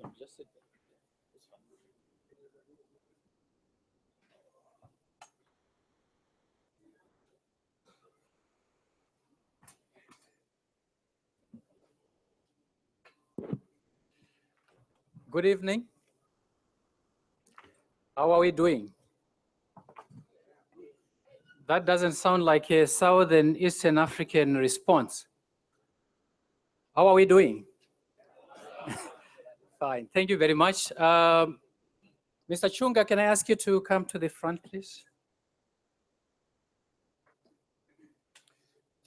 No, just sit there. It's fine. Good evening. How are we doing? That doesn't sound like a Southern Eastern African response. How are we doing? Fine, thank you very much. Mr. Chunga, can I ask you to come to the front, please?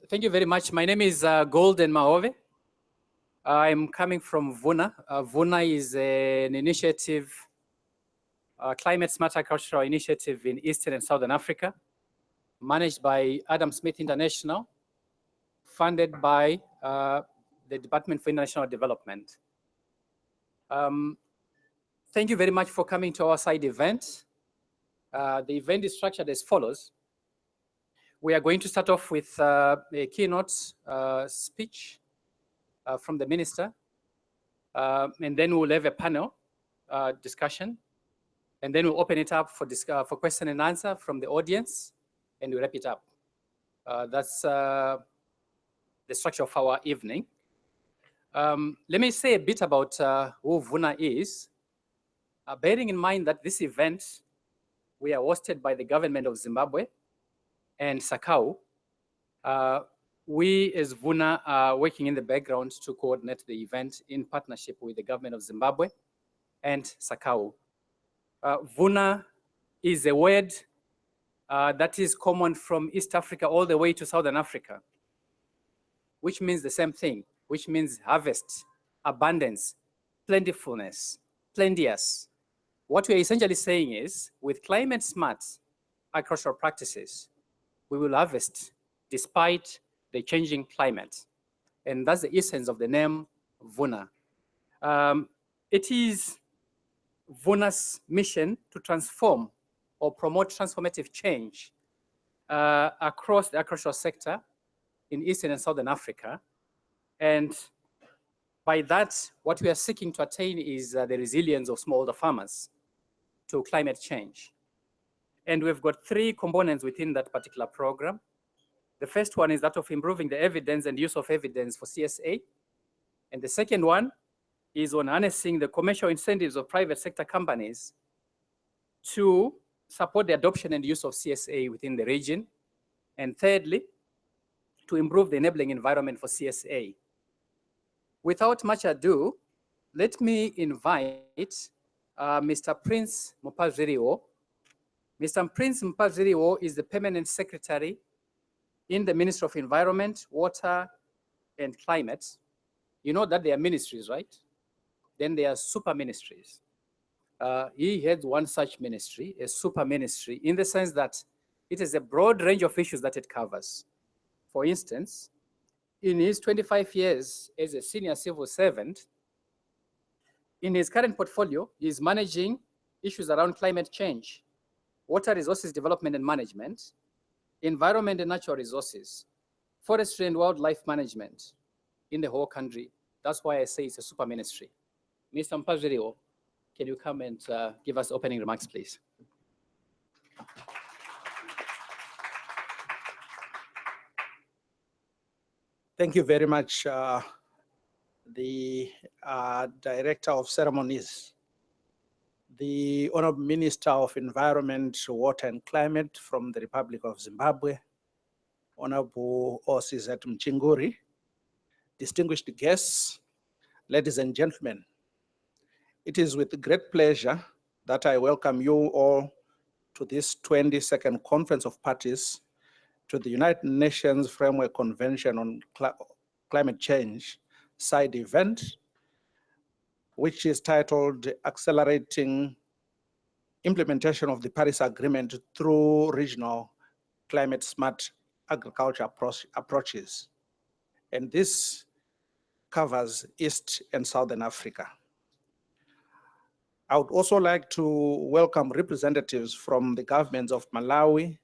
Thank you very much. My name is Golden Mahove. I'm coming from Vuna. Vuna is an initiative, climate smart agricultural initiative in Eastern and Southern Africa, managed by Adam Smith International, funded by the Department for International Development. Thank you very much for coming to our side event. The event is structured as follows. We are going to start off with a keynote speech from the minister, and then we'll have a panel discussion, and then we'll open it up for question and answer from the audience, and we'll wrap it up. That's the structure of our evening. Let me say a bit about who Vuna is, bearing in mind that this event, we are hosted by the government of Zimbabwe and SACAU. We as Vuna are working in the background to coordinate the event in partnership with the government of Zimbabwe and SACAU. Vuna is a word that is common from East Africa all the way to Southern Africa. which means the same thing, which means harvest, abundance, plentifulness, plenteous. What we are essentially saying is, with climate smart agricultural practices, we will harvest despite the changing climate. And that's the essence of the name Vuna. It is Vuna's mission to transform or promote transformative change across the agricultural sector in Eastern and Southern Africa. And by that, what we are seeking to attain is the resilience of smallholder farmers to climate change. And we've got three components within that particular program. The first one is that of improving the evidence and use of evidence for CSA. And the second one is on harnessing the commercial incentives of private sector companies to support the adoption and use of CSA within the region. And thirdly, to improve the enabling environment for CSA. Without much ado, let me invite Mr. Prince Mupaziriwo. Mr. Prince Mupaziriwo is the Permanent Secretary in the Ministry of Environment, Water, and Climate. You know that they are ministries, right? Then there are super ministries. He heads one such ministry, a super ministry, in the sense that it is a broad range of issues that it covers. For instance, in his 25 years as a senior civil servant, in his current portfolio, he is managing issues around climate change, water resources development and management, environment and natural resources, forestry and wildlife management in the whole country. That's why I say it's a super ministry. Mr. Mpaziriwo, can you come and give us opening remarks, please? Thank you very much, the Director of Ceremonies, the Honorable Minister of Environment, Water and Climate from the Republic of Zimbabwe, Honorable OCZ Muchinguri, distinguished guests, ladies and gentlemen. It is with great pleasure that I welcome you all to this 22nd Conference of Parties to the United Nations Framework Convention on Climate Change side event, which is titled Accelerating Implementation of the Paris Agreement through Regional Climate Smart Agriculture Approaches. And this covers East and Southern Africa. I would also like to welcome representatives from the governments of Malawi,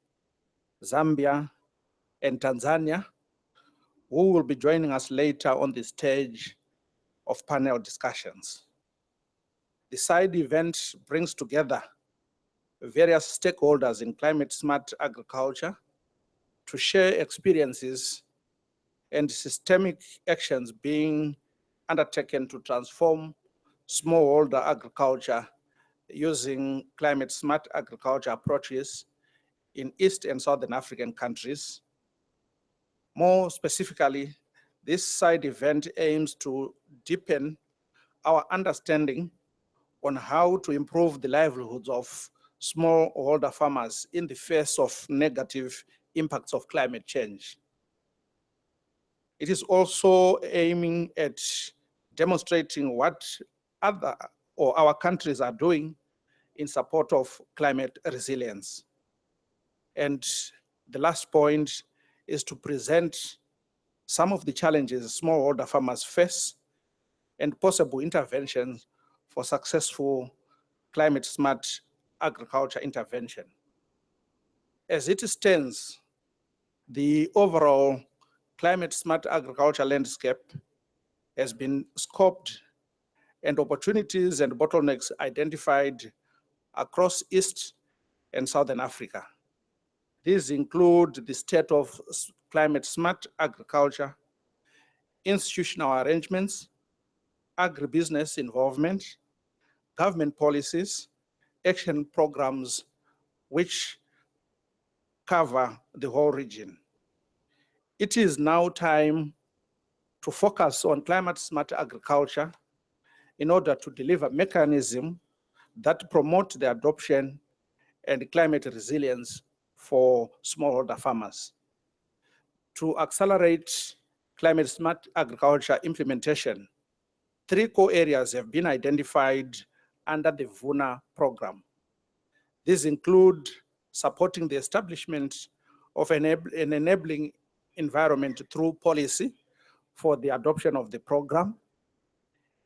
Zambia, and Tanzania, who will be joining us later on the stage of panel discussions. The side event brings together various stakeholders in climate smart agriculture to share experiences and systemic actions being undertaken to transform smallholder agriculture using climate smart agriculture approaches in East and Southern African countries. More specifically, this side event aims to deepen our understanding on how to improve the livelihoods of smallholder farmers in the face of negative impacts of climate change. It is also aiming at demonstrating what our countries are doing in support of climate resilience. And the last point is to present some of the challenges smallholder farmers face and possible interventions for successful climate smart agriculture intervention. As it stands, the overall climate smart agriculture landscape has been scoped and opportunities and bottlenecks identified across East and Southern Africa. These include the state of climate smart agriculture, institutional arrangements, agribusiness involvement, government policies, action programs which cover the whole region. It is now time to focus on climate smart agriculture in order to deliver mechanisms that promote the adoption and climate resilience for smallholder farmers. To accelerate climate smart agriculture implementation, 3 core areas have been identified under the Vuna program. These include supporting the establishment of an enabling environment through policy for the adoption of the program.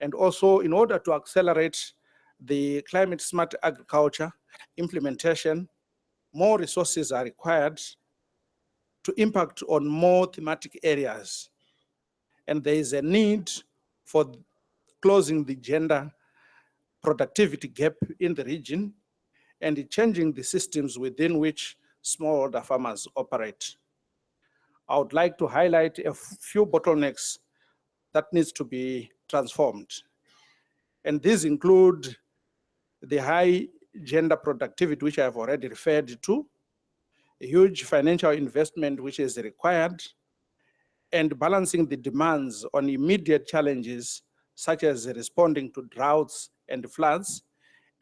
And also, in order to accelerate the climate smart agriculture implementation, more resources are required to impact on more thematic areas. And there is a need for closing the gender productivity gap in the region and changing the systems within which smallholder farmers operate. I would like to highlight a few bottlenecks that needs to be transformed. And these include the high gender productivity, which I have already referred to, a huge financial investment which is required, and balancing the demands on immediate challenges, such as responding to droughts and floods,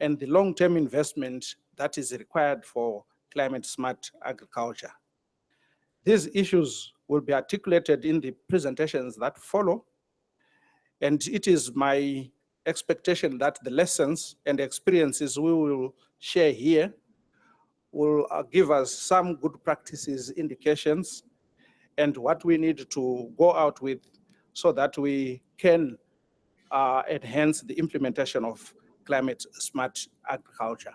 and the long-term investment that is required for climate smart agriculture. These issues will be articulated in the presentations that follow, and it is my expectation that the lessons and experiences we will share here will give us some good practices, indications, and what we need to go out with so that we can enhance the implementation of climate smart agriculture.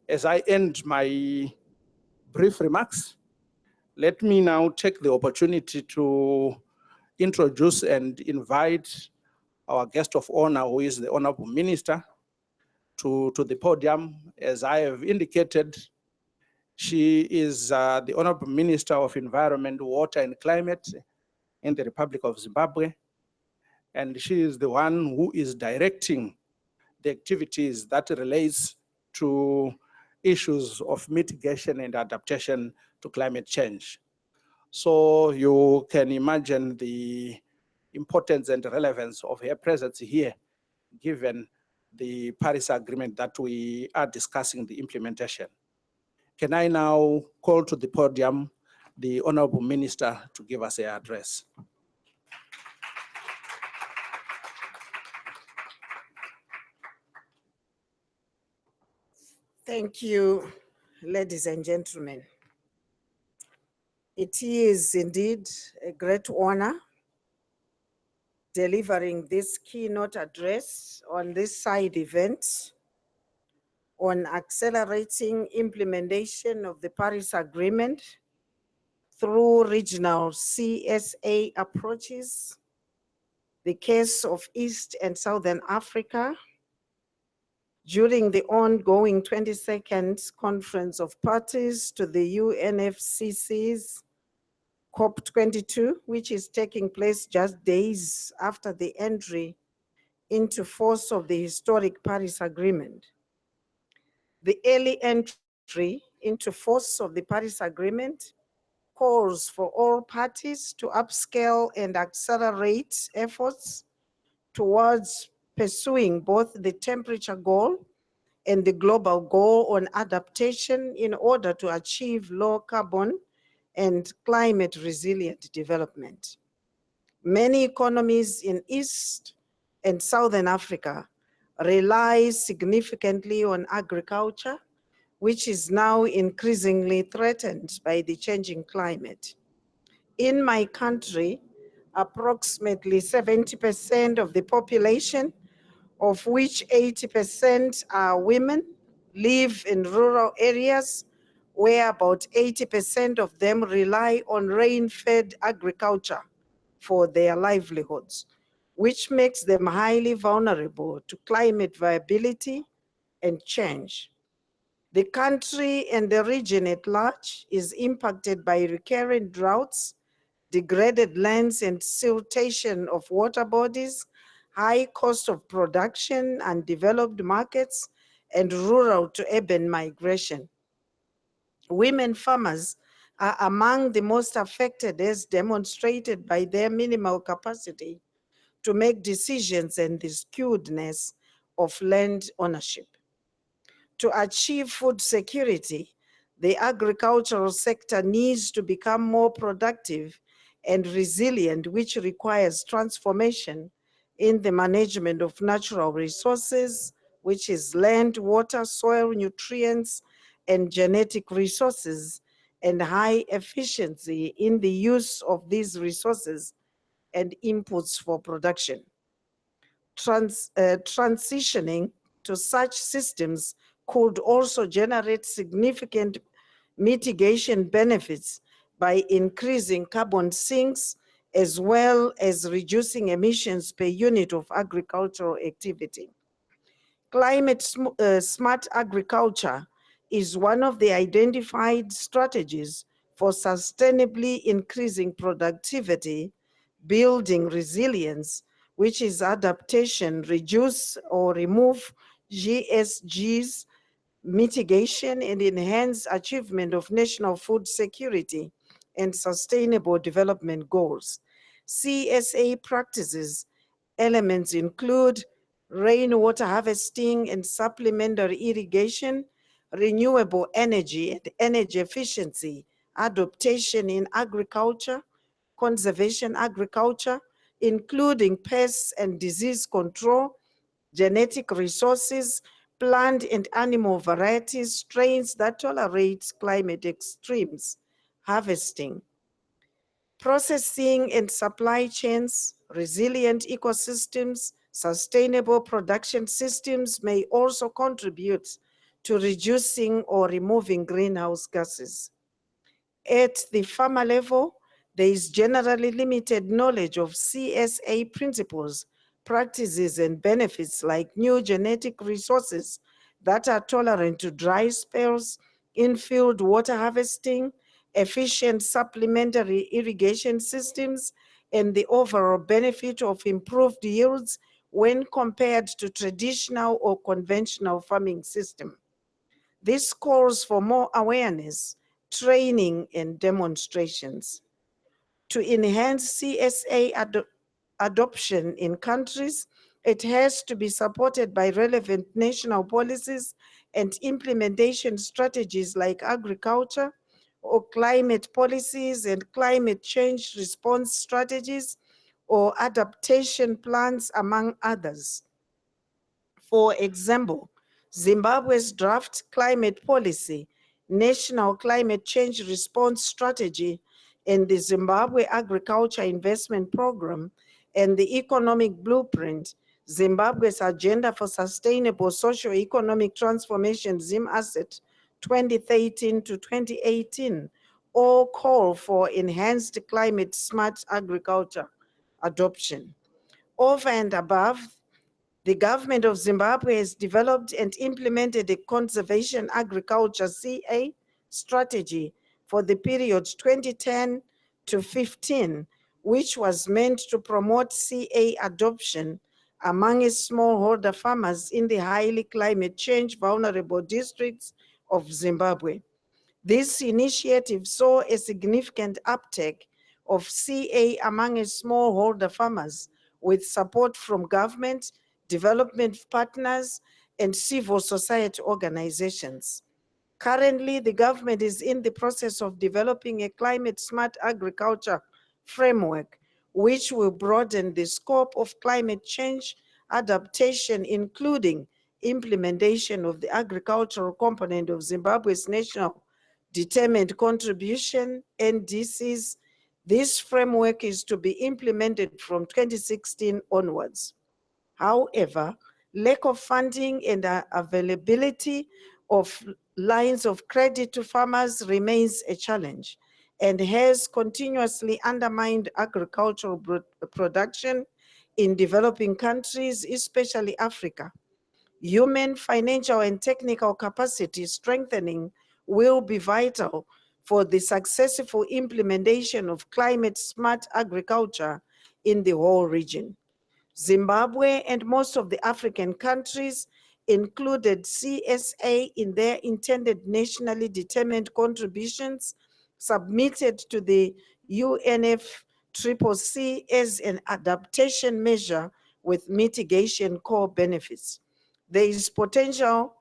As I end my brief remarks, let me now take the opportunity to introduce and invite our guest of honor, who is the Honorable Minister, to the podium. As I have indicated, she is the Honorable Minister of Environment, Water and Climate in the Republic of Zimbabwe. And she is the one who is directing the activities that relates to issues of mitigation and adaptation to climate change. So you can imagine the importance and relevance of her presence here, given the Paris Agreement that we are discussing the implementation. Can I now call to the podium the Honorable Minister to give us her address? Thank you, ladies and gentlemen. It is indeed a great honor delivering this keynote address on this side event on accelerating implementation of the Paris Agreement through regional CSA approaches, the case of East and Southern Africa, during the ongoing 22nd Conference of Parties to the UNFCCC's COP22, which is taking place just days after the entry into force of the historic Paris Agreement. The early entry into force of the Paris Agreement calls for all parties to upscale and accelerate efforts towards pursuing both the temperature goal and the global goal on adaptation in order to achieve low carbon and climate resilient development. Many economies in East and Southern Africa rely significantly on agriculture, which is now increasingly threatened by the changing climate. In my country, approximately 70% of the population, of which 80% are women, live in rural areas where about 80% of them rely on rain-fed agriculture for their livelihoods, which makes them highly vulnerable to climate variability and change. The country and the region at large is impacted by recurrent droughts, degraded lands and siltation of water bodies, high cost of production, undeveloped markets, and rural to urban migration. Women farmers are among the most affected, as demonstrated by their minimal capacity to make decisions and the skewedness of land ownership. To achieve food security, the agricultural sector needs to become more productive and resilient, which requires transformation in the management of natural resources, which is land, water, soil, nutrients, and genetic resources, and high efficiency in the use of these resources and inputs for production. Transitioning to such systems could also generate significant mitigation benefits by increasing carbon sinks, as well as reducing emissions per unit of agricultural activity. Climate smart agriculture is one of the identified strategies for sustainably increasing productivity, building resilience, which is adaptation, reduce or remove GSGs, mitigation and enhance achievement of national food security and sustainable development goals. CSA practices elements include rainwater harvesting and supplementary irrigation, renewable energy and energy efficiency, adaptation in agriculture, conservation agriculture, including pests and disease control, genetic resources, plant and animal varieties, strains that tolerate climate extremes, harvesting, processing and supply chains, resilient ecosystems, sustainable production systems may also contribute to reducing or removing greenhouse gases. At the farmer level, there is generally limited knowledge of CSA principles, practices, and benefits like new genetic resources that are tolerant to dry spells, in-field water harvesting, efficient supplementary irrigation systems, and the overall benefit of improved yields when compared to traditional or conventional farming system. This calls for more awareness, training, and demonstrations. To enhance CSA adoption in countries, it has to be supported by relevant national policies and implementation strategies like agriculture or climate policies and climate change response strategies or adaptation plans, among others. For example, Zimbabwe's draft climate policy, National Climate Change Response Strategy, and the Zimbabwe Agriculture Investment Program, and the Economic Blueprint, Zimbabwe's Agenda for Sustainable Socio-Economic Transformation, ZIM-ASSET 2013 to 2018, all call for enhanced climate smart agriculture adoption. Over and above, the government of Zimbabwe has developed and implemented a conservation agriculture CA strategy for the period 2010 to 15, which was meant to promote CA adoption among smallholder farmers in the highly climate change vulnerable districts of Zimbabwe. This initiative saw a significant uptake of CA among smallholder farmers with support from government, development partners, and civil society organizations. Currently, the government is in the process of developing a climate smart agriculture framework, which will broaden the scope of climate change adaptation, including implementation of the agricultural component of Zimbabwe's national determined contribution, NDCs. This framework is to be implemented from 2016 onwards. However, lack of funding and availability of lines of credit to farmers remains a challenge and has continuously undermined agricultural production in developing countries, especially Africa. Human, financial, and technical capacity strengthening will be vital for the successful implementation of climate smart agriculture in the whole region. Zimbabwe and most of the African countries included CSA in their intended nationally determined contributions submitted to the UNFCCC as an adaptation measure with mitigation core benefits. There is potential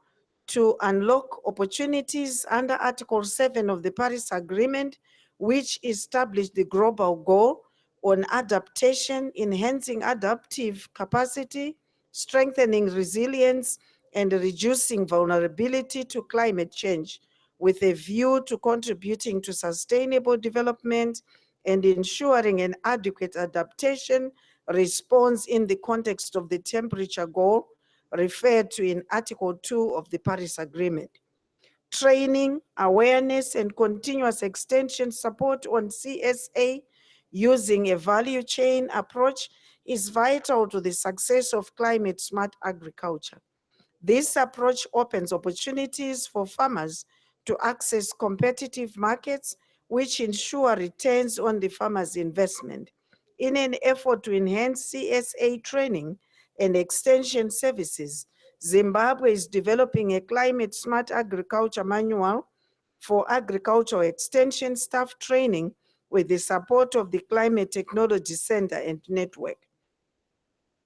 to unlock opportunities under Article 7 of the Paris Agreement, which established the global goal on adaptation, enhancing adaptive capacity, strengthening resilience, and reducing vulnerability to climate change, with a view to contributing to sustainable development and ensuring an adequate adaptation response in the context of the temperature goal referred to in Article 2 of the Paris Agreement. Training, awareness, and continuous extension support on CSA using a value chain approach is vital to the success of climate smart agriculture. This approach opens opportunities for farmers to access competitive markets, which ensure returns on the farmer's investment. In an effort to enhance CSA training and extension services, Zimbabwe is developing a climate smart agriculture manual for agricultural extension staff training with the support of the Climate Technology Center and Network.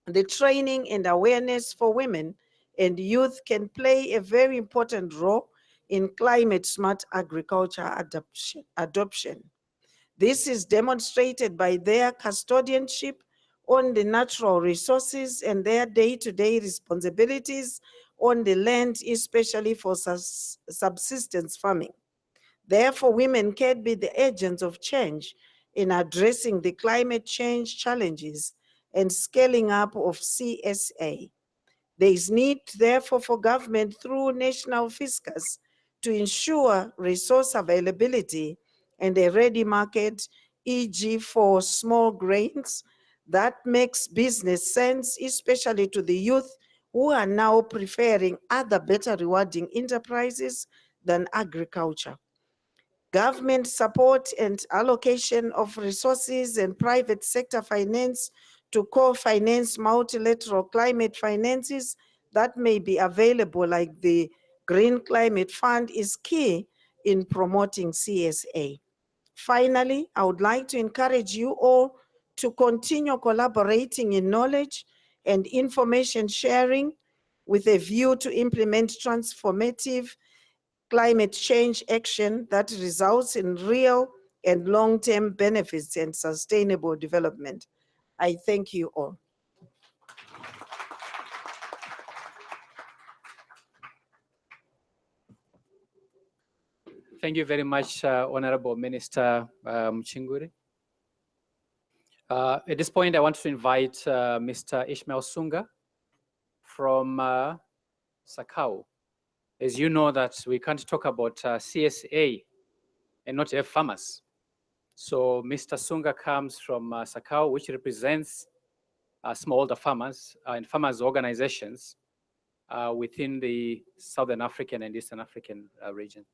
The training and awareness for women and youth can play a very important role in climate smart agriculture adoption. This is demonstrated by their custodianship on the natural resources and their day-to-day responsibilities on the land, especially for subsistence farming. Therefore, women can be the agents of change in addressing the climate change challenges and scaling up of CSA. There is need, therefore, for government through national fiscus to ensure resource availability and a ready market, e.g. for small grains, that makes business sense, especially to the youth who are now preferring other better rewarding enterprises than agriculture. Government support and allocation of resources and private sector finance to co-finance multilateral climate finances that may be available, like the Green Climate Fund, is key in promoting CSA. Finally, I would like to encourage you all to continue collaborating in knowledge and information sharing with a view to implement transformative climate change action that results in real and long-term benefits and sustainable development. I thank you all. Thank you very much, Honorable Minister Muchinguri. At this point, I want to invite Mr. Ishmael Sunga from SACAU. As you know that we can't talk about CSA and not have farmers. So Mr. Sunga comes from SACAU, which represents smallholder farmers and farmers organizations within the Southern African and Eastern African region.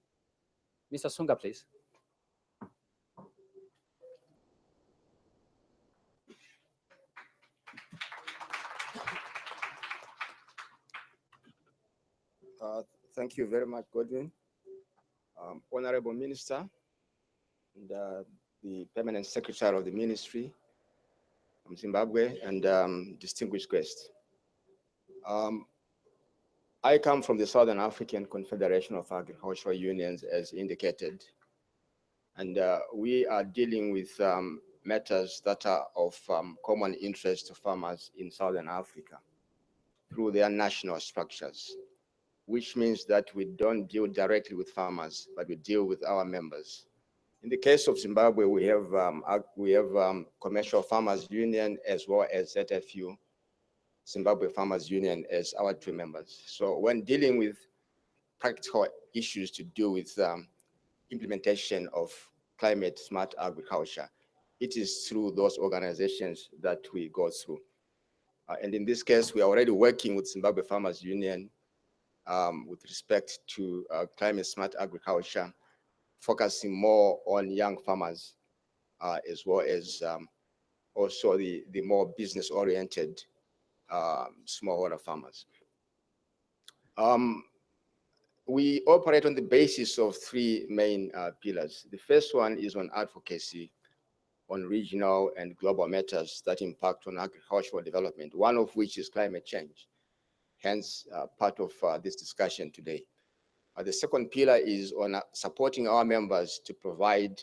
Mr. Sunga, please. Thank you very much, Godwin. Honorable Minister, and the Permanent Secretary of the Ministry from Zimbabwe, and distinguished guests. I come from the Southern African Confederation of Agricultural Unions, as indicated, and we are dealing with matters that are of common interest to farmers in Southern Africa through their national structures, which means that we don't deal directly with farmers, but we deal with our members. In the case of Zimbabwe, we have Commercial Farmers Union as well as ZFU, Zimbabwe Farmers Union, as our two members. So when dealing with practical issues to do with implementation of climate smart agriculture, it is through those organizations that we go through. And in this case, we are already working with Zimbabwe Farmers Union with respect to climate smart agriculture, focusing more on young farmers, as well as also the more business-oriented smallholder farmers. We operate on the basis of three main pillars. The first one is on advocacy on regional and global matters that impact on agricultural development, one of which is climate change. Hence, part of this discussion today. The second pillar is on supporting our members to provide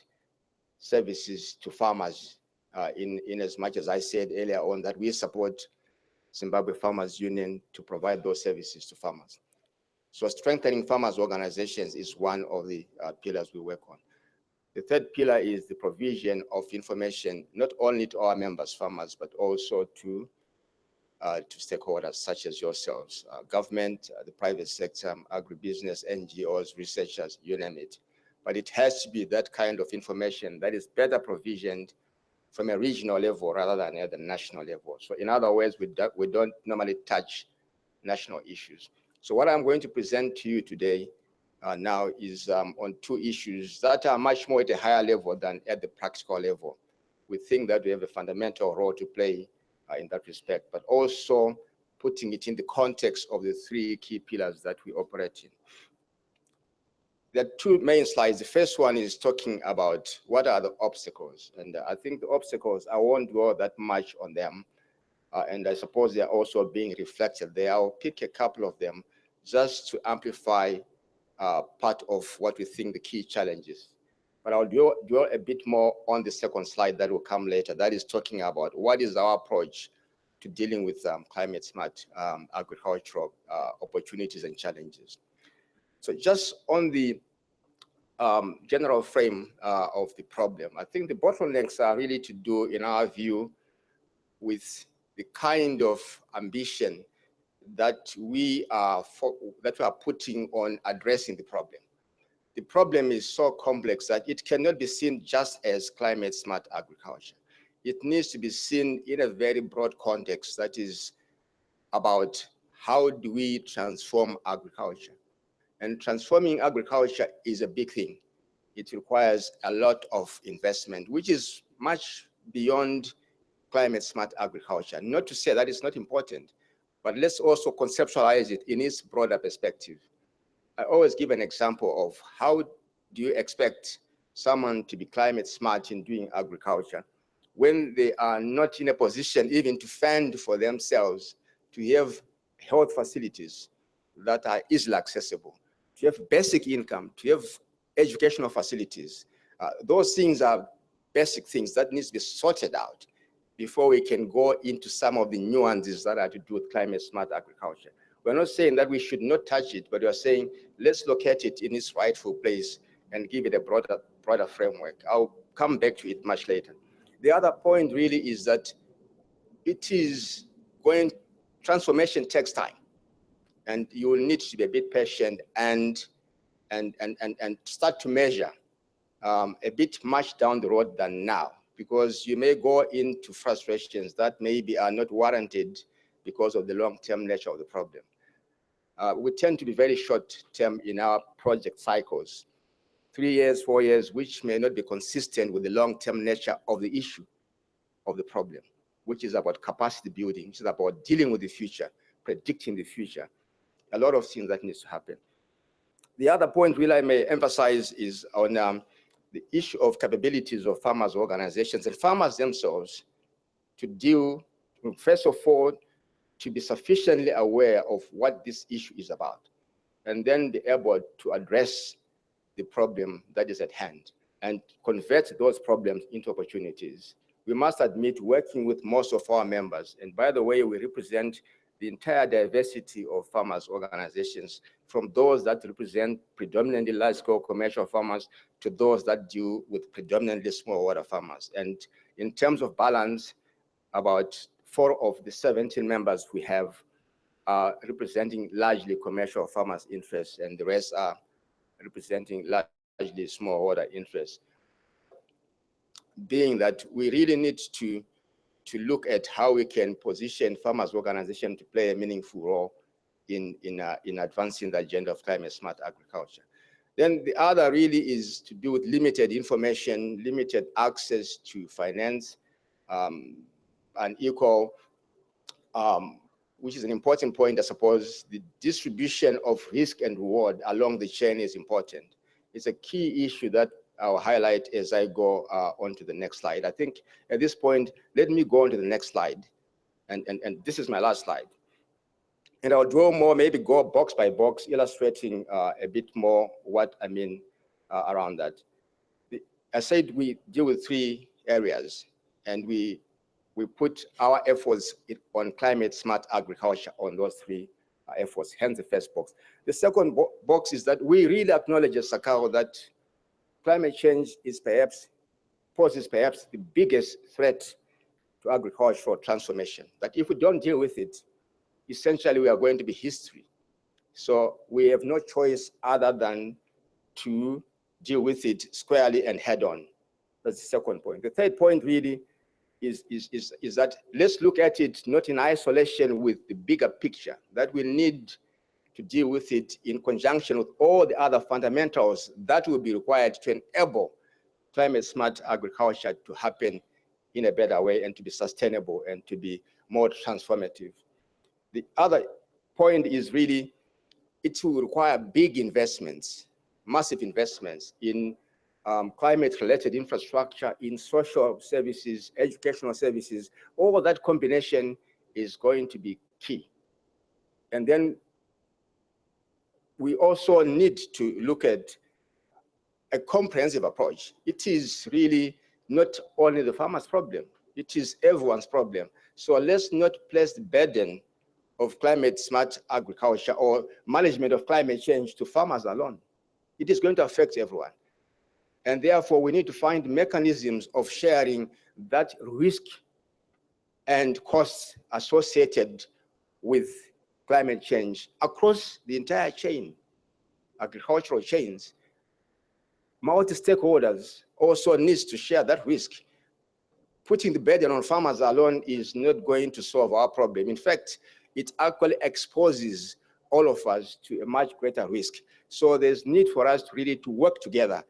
services to farmers in as much as I said earlier on that we support Zimbabwe Farmers Union to provide those services to farmers. So strengthening farmers organizations is one of the pillars we work on. The third pillar is the provision of information, not only to our members, farmers, but also to stakeholders such as yourselves, government, the private sector, agribusiness, NGOs, researchers, you name it. But it has to be that kind of information that is better provisioned from a regional level rather than at the national level. So in other words, we don't normally touch national issues. So what I'm going to present to you today now is on two issues that are much more at a higher level than at the practical level. We think that we have a fundamental role to play in that respect, but also putting it in the context of the three key pillars that we operate in. There are two main slides. The first one is talking about what are the obstacles. And I think the obstacles, I won't dwell that much on them. And I suppose they're also being reflected there. I'll pick a couple of them just to amplify part of what we think the key challenges. But I'll dwell a bit more on the second slide that will come later. That is talking about what is our approach to dealing with climate smart agricultural opportunities and challenges. So just on the general frame of the problem, I think the bottlenecks are really to do, in our view, with the kind of ambition that we are putting on addressing the problem. The problem is so complex that it cannot be seen just as climate smart agriculture. It needs to be seen in a very broad context that is about how do we transform agriculture. And transforming agriculture is a big thing. It requires a lot of investment, which is much beyond climate smart agriculture. Not to say that it's not important, but let's also conceptualize it in its broader perspective. I always give an example of how do you expect someone to be climate smart in doing agriculture when they are not in a position even to fend for themselves, to have health facilities that are easily accessible, to have basic income, to have educational facilities. Those things are basic things that needs to be sorted out before we can go into some of the nuances that are to do with climate smart agriculture. We're not saying that we should not touch it, but we're saying let's locate it in its rightful place and give it a broader framework. I'll come back to it much later. The other point really is that transformation takes time, and you will need to be a bit patient and start to measure a bit much down the road than now, because you may go into frustrations that maybe are not warranted because of the long-term nature of the problem. We tend to be very short-term in our project cycles, 3 years, 4 years, which may not be consistent with the long-term nature of the issue of the problem, which is about capacity building, which is about dealing with the future, predicting the future. A lot of things that needs to happen. The other point really I may emphasize is on the issue of capabilities of farmers organizations and farmers themselves to deal, first of all, to be sufficiently aware of what this issue is about, and then be able to address the problem that is at hand and convert those problems into opportunities. We must admit, working with most of our members, and by the way, we represent the entire diversity of farmers organizations, from those that represent predominantly large-scale commercial farmers to those that deal with predominantly smallholder farmers. And in terms of balance, about 4 of the 17 members we have are representing largely commercial farmers' interests, and the rest are representing largely smallholder interests. Being that we really need to look at how we can position farmers' organizations to play a meaningful role in advancing the agenda of climate smart agriculture. Then the other really is to do with limited information, limited access to finance, and equal, which is an important point. I suppose the distribution of risk and reward along the chain is important. It's a key issue that I'll highlight as I go on to the next slide. I think at this point, let me go on to the next slide. And this is my last slide. And I'll draw more, maybe go box by box, illustrating a bit more what I mean around that. I said we deal with 3 areas, and we put our efforts on climate smart agriculture on those 3 efforts, hence the first box. The second box is that we really acknowledge as SACAU that climate change poses perhaps the biggest threat to agricultural transformation. That if we don't deal with it, essentially we are going to be history. So we have no choice other than to deal with it squarely and head on. That's the second point. The third point really is that let's look at it not in isolation with the bigger picture, that we need to deal with it in conjunction with all the other fundamentals that will be required to enable climate smart agriculture to happen in a better way and to be sustainable and to be more transformative. The other point is really, it will require big investments, massive investments in climate-related infrastructure, in social services, educational services. All of that combination is going to be key. And then we also need to look at a comprehensive approach. It is really not only the farmer's problem, it is everyone's problem. So let's not place the burden of climate smart agriculture or management of climate change to farmers alone. It is going to affect everyone. And therefore, we need to find mechanisms of sharing that risk and costs associated with climate change across the entire chain, agricultural chains. Multi-stakeholders also needs to share that risk. Putting the burden on farmers alone is not going to solve our problem. In fact, it actually exposes all of us to a much greater risk. So there's need for us to really to work together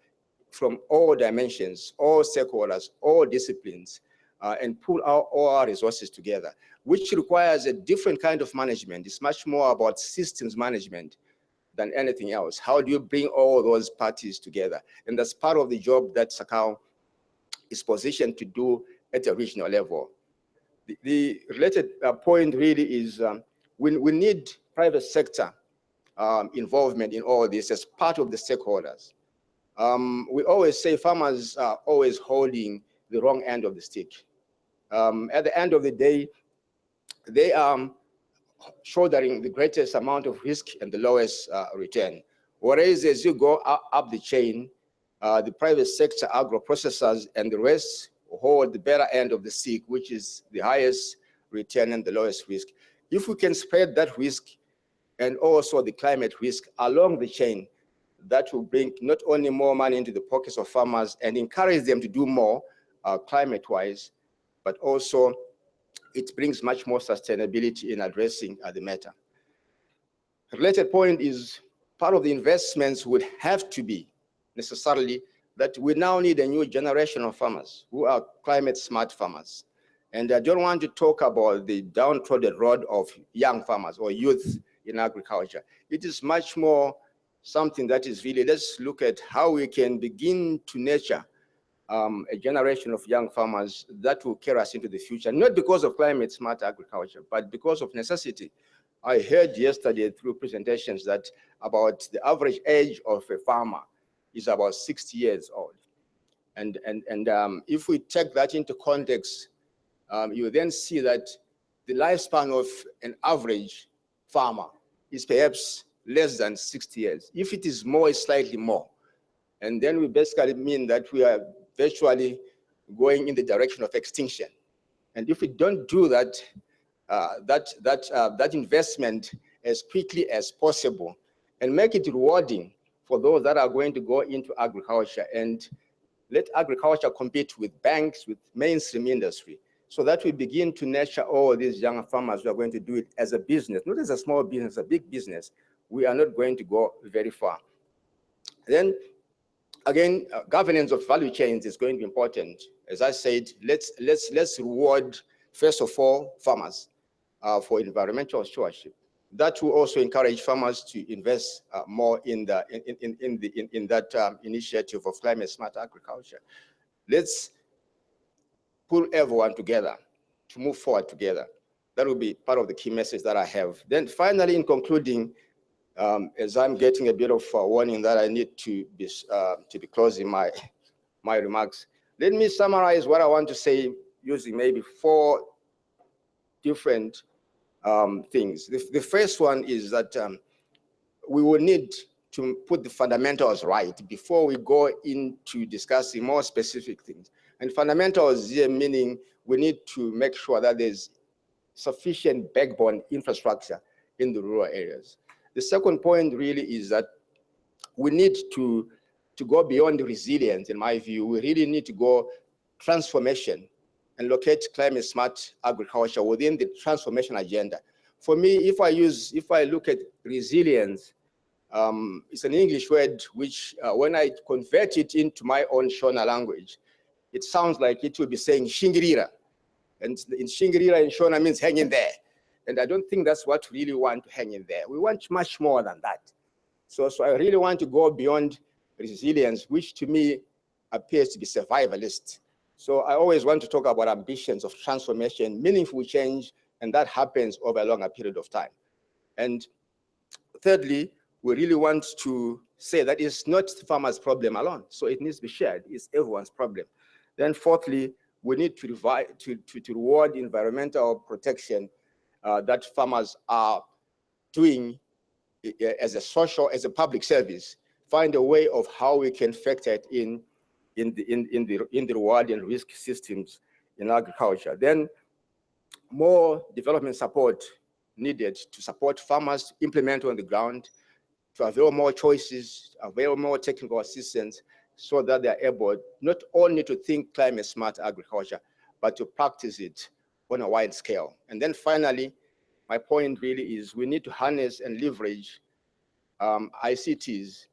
from all dimensions, all stakeholders, all disciplines, and pull all our resources together, which requires a different kind of management. It's much more about systems management than anything else. How do you bring all those parties together? And that's part of the job that SACAU is positioned to do at a regional level. The related point really is we need private sector involvement in all this as part of the stakeholders. We always say farmers are always holding the wrong end of the stick. At the end of the day, they are shouldering the greatest amount of risk and the lowest return. Whereas as you go up the chain, the private sector agro-processors and the rest hold the better end of the stick, which is the highest return and the lowest risk. If we can spread that risk and also the climate risk along the chain, that will bring not only more money into the pockets of farmers and encourage them to do more climate-wise, but also it brings much more sustainability in addressing the matter. A related point is part of the investments would have to be necessarily that we now need a new generation of farmers who are climate smart farmers. And I don't want to talk about the downtrodden road of young farmers or youth in agriculture. It is much more something that is really, let's look at how we can begin to nurture a generation of young farmers that will carry us into the future, not because of climate smart agriculture, but because of necessity. I heard yesterday through presentations that about the average age of a farmer is about 60 years old. And if we take that into context, you then see that the lifespan of an average farmer is perhaps less than 60 years. If it is more, it's slightly more. And then we basically mean that we are virtually going in the direction of extinction. And if we don't do that, that investment as quickly as possible and make it rewarding for those that are going to go into agriculture and let agriculture compete with banks, with mainstream industry, so that we begin to nurture all these young farmers who are going to do it as a business, not as a small business, a big business. We are not going to go very far. Then again, governance of value chains is going to be important. As I said, let's reward, first of all, farmers for environmental stewardship. That will also encourage farmers to invest more in that initiative of climate smart agriculture. Let's pull everyone together to move forward together. That will be part of the key message that I have. Then finally, in concluding, as I'm getting a bit of a warning that I need to be closing my my remarks. Let me summarize what I want to say using maybe 4 different things. The first one is that we will need to put the fundamentals right before we go into discussing more specific things. And fundamentals here meaning we need to make sure that there's sufficient backbone infrastructure in the rural areas. The second point really is that we need to go beyond resilience, in my view. We really need to go transformation and locate climate smart agriculture within the transformation agenda. For me, if I look at resilience, it's an English word which, when I convert it into my own Shona language, it sounds like it would be saying shingirira. And in shingirira in Shona means hang in there. And I don't think that's what we really want to hang in there. We want much more than that. So I really want to go beyond resilience, which to me appears to be survivalist. So I always want to talk about ambitions of transformation, meaningful change, and that happens over a longer period of time. And thirdly, we really want to say that it's not the farmer's problem alone, so it needs to be shared. It's everyone's problem. Then fourthly, we need to reward environmental protection that farmers are doing as a public service. Find a way of how we can factor it in the reward and risk systems in agriculture. Then more development support needed to support farmers to implement on the ground, to avail more choices, avail more technical assistance, so that they're able not only to think climate smart agriculture, but to practice it on a wide scale. And then finally, my point really is we need to harness and leverage ICTs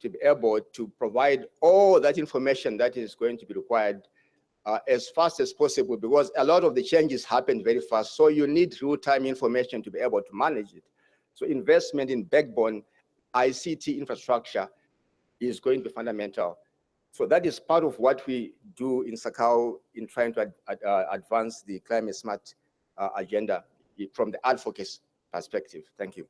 to be able to provide all that information that is going to be required as fast as possible, because a lot of the changes happen very fast. So you need real-time information to be able to manage it. So investment in backbone ICT infrastructure is going to be fundamental. So that is part of what we do in SACAU in trying to advance the climate smart agenda from the advocacy perspective. Thank you.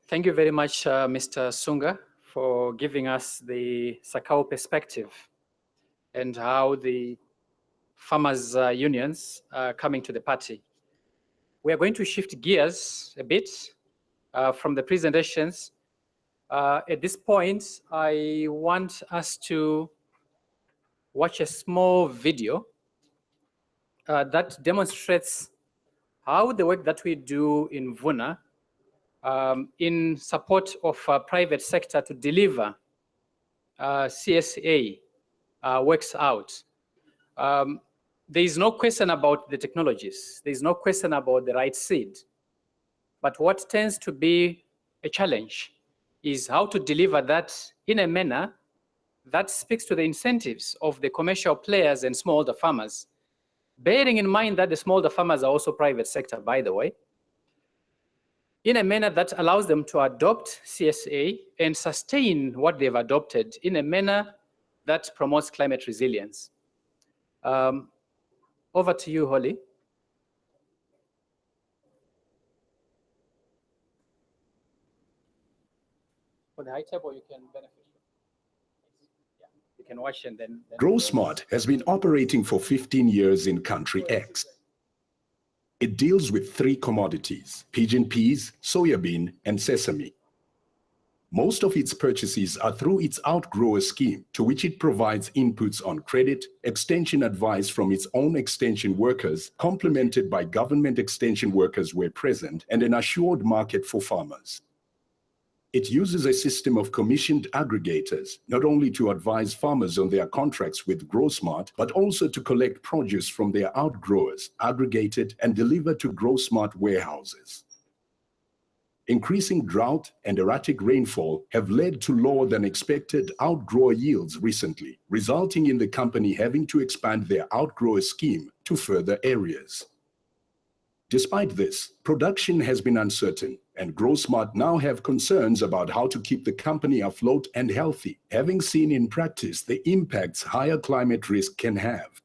Thank you very much, Mr. Sunga, for giving us the SACAU perspective and how the farmers' unions are coming to the party. We are going to shift gears a bit from the presentations. At this point, I want us to watch a small video that demonstrates how the work that we do in Vuna in support of private sector to deliver CSA works out. There is no question about the technologies. There is no question about the right seed. But what tends to be a challenge is how to deliver that in a manner that speaks to the incentives of the commercial players and smallholder farmers, bearing in mind that the smallholder farmers are also private sector, by the way, in a manner that allows them to adopt CSA and sustain what they've adopted in a manner that promotes climate resilience. Over to you, Holly. For the high table, you can benefit from. Yeah, you can watch and then GrowSmart has been operating for 15 years in Country X. It deals with 3 commodities: pigeon peas, soybean, and sesame. Most of its purchases are through its outgrower scheme, to which it provides inputs on credit, extension advice from its own extension workers, complemented by government extension workers where present, and an assured market for farmers. It uses a system of commissioned aggregators, not only to advise farmers on their contracts with GrowSmart, but also to collect produce from their outgrowers, aggregate it, and deliver to GrowSmart warehouses. Increasing drought and erratic rainfall have led to lower than expected outgrower yields recently, resulting in the company having to expand their outgrower scheme to further areas. Despite this, production has been uncertain, and GrowSmart now have concerns about how to keep the company afloat and healthy, having seen in practice the impacts higher climate risk can have.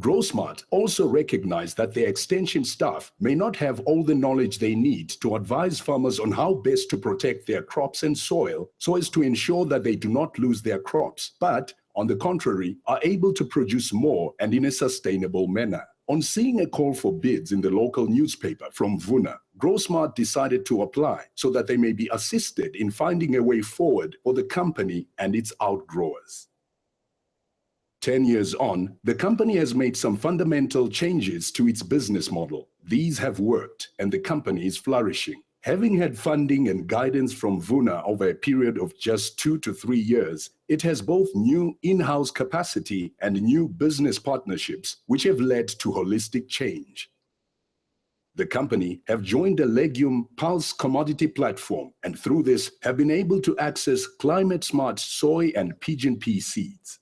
GrowSmart also recognized that their extension staff may not have all the knowledge they need to advise farmers on how best to protect their crops and soil so as to ensure that they do not lose their crops, but on the contrary, are able to produce more and in a sustainable manner. On seeing a call for bids in the local newspaper from Vuna, GrowSmart decided to apply so that they may be assisted in finding a way forward for the company and its outgrowers. 10 years on, the company has made some fundamental changes to its business model. These have worked, and the company is flourishing. Having had funding and guidance from Vuna over a period of just 2 to 3 years, it has both new in-house capacity and new business partnerships, which have led to holistic change. The company have joined a legume pulse commodity platform, and through this have been able to access climate-smart soy and pigeon pea seeds.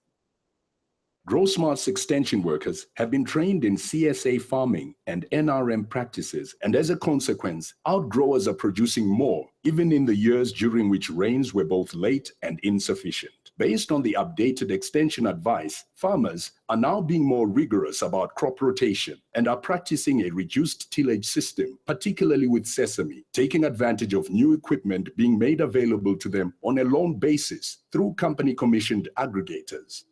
GrowSmart's extension workers have been trained in CSA farming and NRM practices, and as a consequence, outgrowers are producing more, even in the years during which rains were both late and insufficient. Based on the updated extension advice, farmers are now being more rigorous about crop rotation and are practicing a reduced tillage system, particularly with sesame, taking advantage of new equipment being made available to them on a loan basis through company-commissioned aggregators.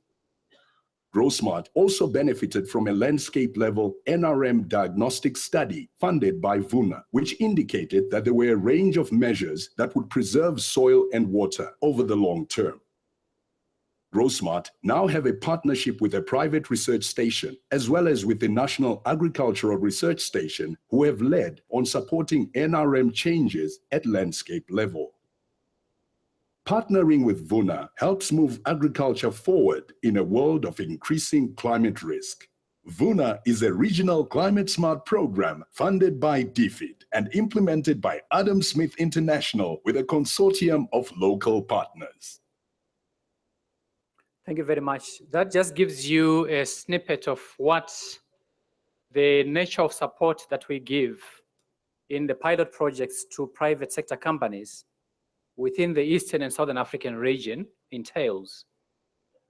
GrowSmart also benefited from a landscape-level NRM diagnostic study funded by Vuna, which indicated that there were a range of measures that would preserve soil and water over the long term. GrowSmart now have a partnership with a private research station, as well as with the National Agricultural Research Station, who have led on supporting NRM changes at landscape level. Partnering with Vuna helps move agriculture forward in a world of increasing climate risk. Vuna is a regional climate-smart program funded by DFID and implemented by Adam Smith International with a consortium of local partners. Thank you very much. That just gives you a snippet of what the nature of support that we give in the pilot projects to private sector companies within the Eastern and Southern African region entails.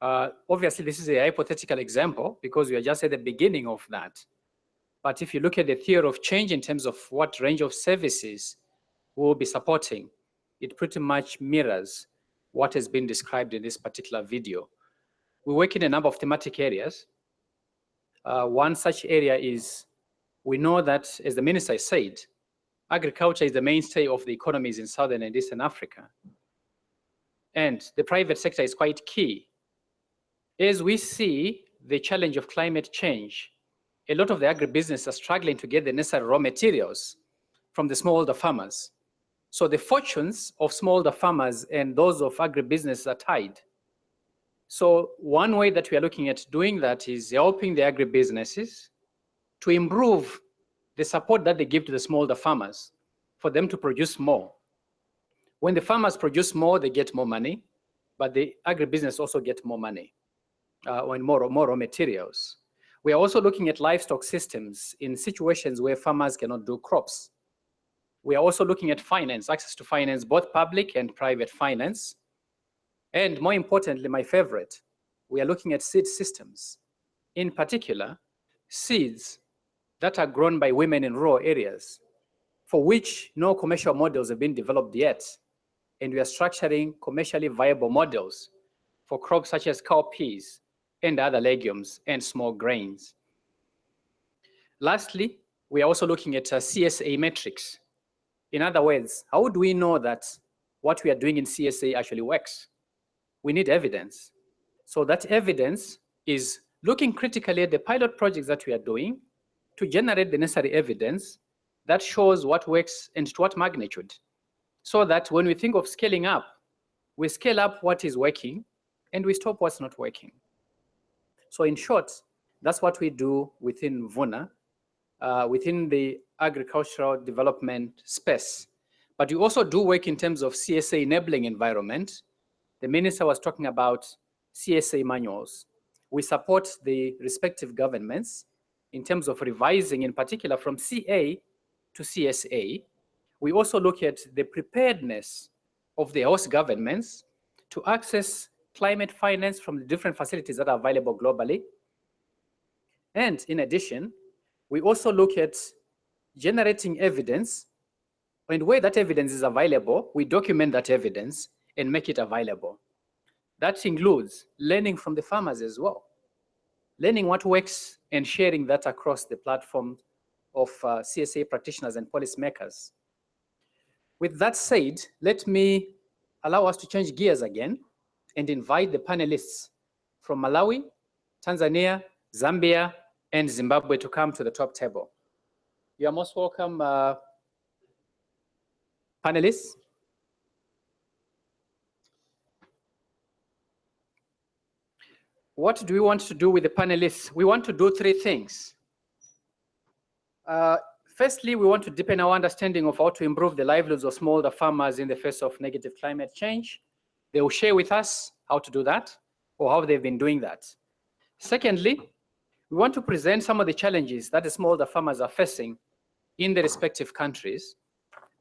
Obviously, this is a hypothetical example because we are just at the beginning of that. But if you look at the theory of change in terms of what range of services we'll be supporting, it pretty much mirrors what has been described in this particular video. We work in a number of thematic areas. One such area is, we know that, as the minister said, agriculture is the mainstay of the economies in Southern and Eastern Africa. And the private sector is quite key. As we see the challenge of climate change, a lot of the agribusiness are struggling to get the necessary raw materials from the smallholder farmers. So the fortunes of smallholder farmers and those of agribusiness are tied. So one way that we are looking at doing that is helping the agribusinesses to improve the support that they give to the smallholder farmers for them to produce more. When the farmers produce more, they get more money, but the agribusiness also get more money and more raw materials. We are also looking at livestock systems in situations where farmers cannot do crops. We are also looking at finance, access to finance, both public and private finance. And more importantly, my favorite, we are looking at seed systems. In particular, seeds that are grown by women in rural areas, for which no commercial models have been developed yet. And we are structuring commercially viable models for crops such as cowpeas and other legumes and small grains. Lastly, we are also looking at CSA metrics. In other words, how do we know that what we are doing in CSA actually works? We need evidence. So that evidence is looking critically at the pilot projects that we are doing to generate the necessary evidence that shows what works and to what magnitude, so that when we think of scaling up, we scale up what is working and we stop what's not working. So in short, that's what we do within Vuna, within the agricultural development space. But we also do work in terms of CSA enabling environment. The minister was talking about CSA manuals. We support the respective governments in terms of revising, in particular from CA to CSA. We also look at the preparedness of the host governments to access climate finance from the different facilities that are available globally. And in addition, we also look at generating evidence, and where that evidence is available, we document that evidence and make it available. That includes learning from the farmers as well, learning what works and sharing that across the platform of CSA practitioners and policymakers. With that said, let me allow us to change gears again and invite the panelists from Malawi, Tanzania, Zambia, and Zimbabwe to come to the top table. You are most welcome, panelists. What do we want to do with the panelists? We want to do three things. Firstly, we want to deepen our understanding of how to improve the livelihoods of smallholder farmers in the face of negative climate change. They will share with us how to do that or how they've been doing that. Secondly, we want to present some of the challenges that the smallholder farmers are facing in the respective countries.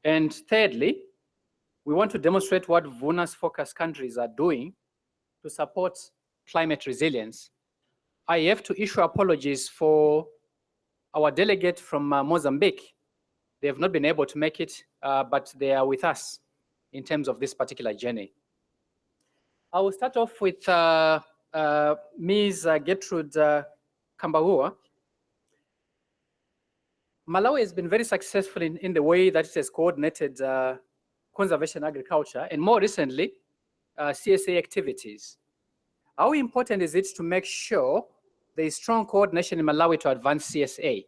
And thirdly, we want to demonstrate what Vuna's focus countries are doing to support climate resilience. I have to issue apologies for our delegate from Mozambique. They have not been able to make it, but they are with us in terms of this particular journey. I will start off with Ms. Gertrude Kambahua. Malawi has been very successful in the way that it has coordinated conservation agriculture, and more recently, CSA activities. How important is it to make sure there is strong coordination in Malawi to advance CSA?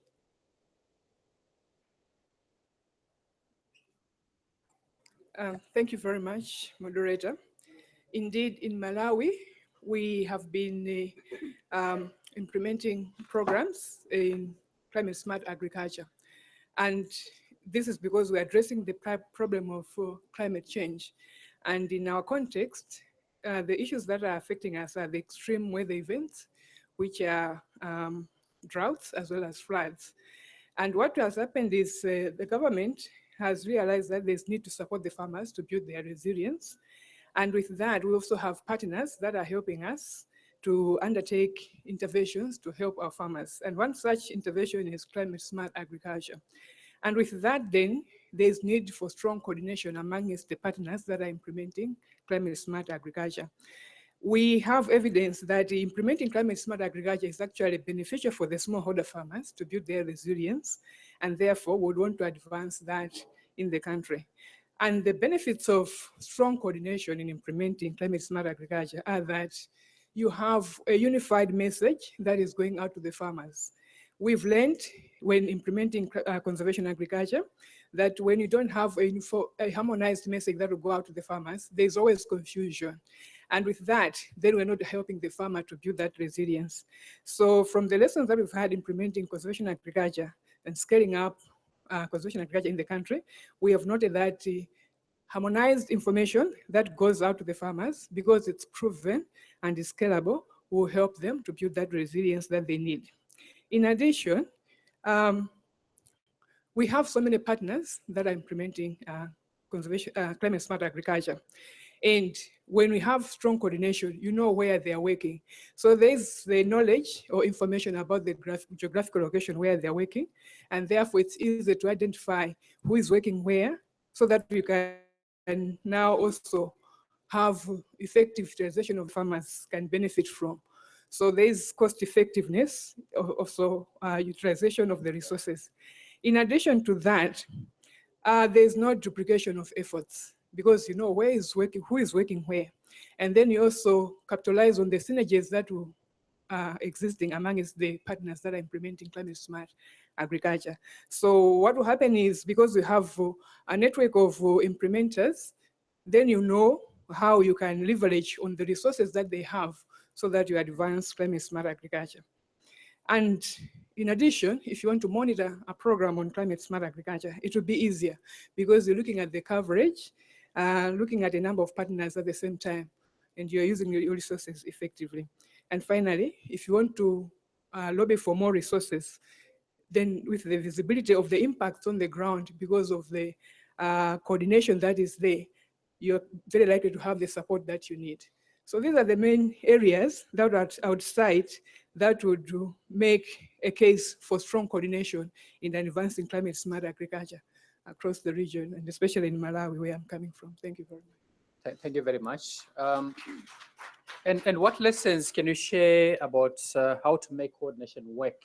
Thank you very much, moderator. Indeed, in Malawi, we have been implementing programs in climate smart agriculture. And this is because we're addressing the problem of climate change. And in our context, the issues that are affecting us are the extreme weather events, which are droughts as well as floods. And what has happened is the government has realized that there's need to support the farmers to build their resilience. And with that, we also have partners that are helping us to undertake interventions to help our farmers. And one such intervention is climate smart agriculture. And with that, then, there's need for strong coordination amongst the partners that are implementing climate smart agriculture. We have evidence that implementing climate smart agriculture is actually beneficial for the smallholder farmers to build their resilience, and therefore would want to advance that in the country. And the benefits of strong coordination in implementing climate smart agriculture are that you have a unified message that is going out to the farmers. We've learned when implementing conservation agriculture that when you don't have a harmonized message that will go out to the farmers, there's always confusion. And with that, then we're not helping the farmer to build that resilience. So from the lessons that we've had implementing conservation agriculture and scaling up conservation agriculture in the country, we have noted that harmonized information that goes out to the farmers, because it's proven and is scalable, will help them to build that resilience that they need. In addition, we have so many partners that are implementing climate smart agriculture. And when we have strong coordination, you know where they are working. So there's the knowledge or information about the geographical location where they're working. And therefore, it's easy to identify who is working where, so that we can now also have effective utilization of farmers can benefit from. So there's cost effectiveness, also utilization of the resources. In addition to that, there's no duplication of efforts, because you know where is working, who is working where. And then you also capitalize on the synergies that will existing amongst the partners that are implementing climate smart agriculture. So what will happen is, because we have a network of implementers, then you know how you can leverage on the resources that they have so that you advance climate smart agriculture. And in addition, if you want to monitor a program on climate smart agriculture, it will be easier, because you're looking at the coverage, looking at a number of partners at the same time, and you're using your resources effectively. And finally, if you want to lobby for more resources, then with the visibility of the impacts on the ground, because of the coordination that is there, you're very likely to have the support that you need. So these are the main areas that are outside that would make a case for strong coordination in advancing climate smart agriculture across the region, and especially in Malawi, where I'm coming from. Thank you very much. Thank you very much. And what lessons can you share about how to make coordination work?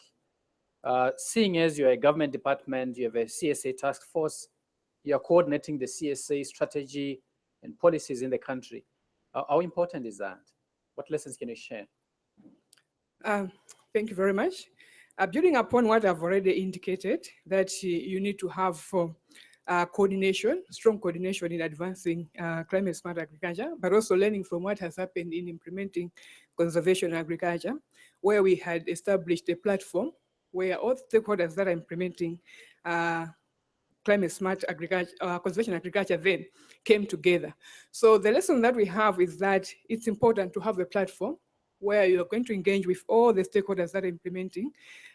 Seeing as you're a government department, you have a CSA task force, you're coordinating the CSA strategy and policies in the country. How important is that? What lessons can you share? Thank you very much. Building upon what I've already indicated, that you need to have coordination, strong coordination in advancing climate smart agriculture, but also learning from what has happened in implementing conservation agriculture, where we had established a platform where all stakeholders that are implementing climate smart agriculture, conservation agriculture then came together. So the lesson that we have is that it's important to have a platform where you're going to engage with all the stakeholders that are implementing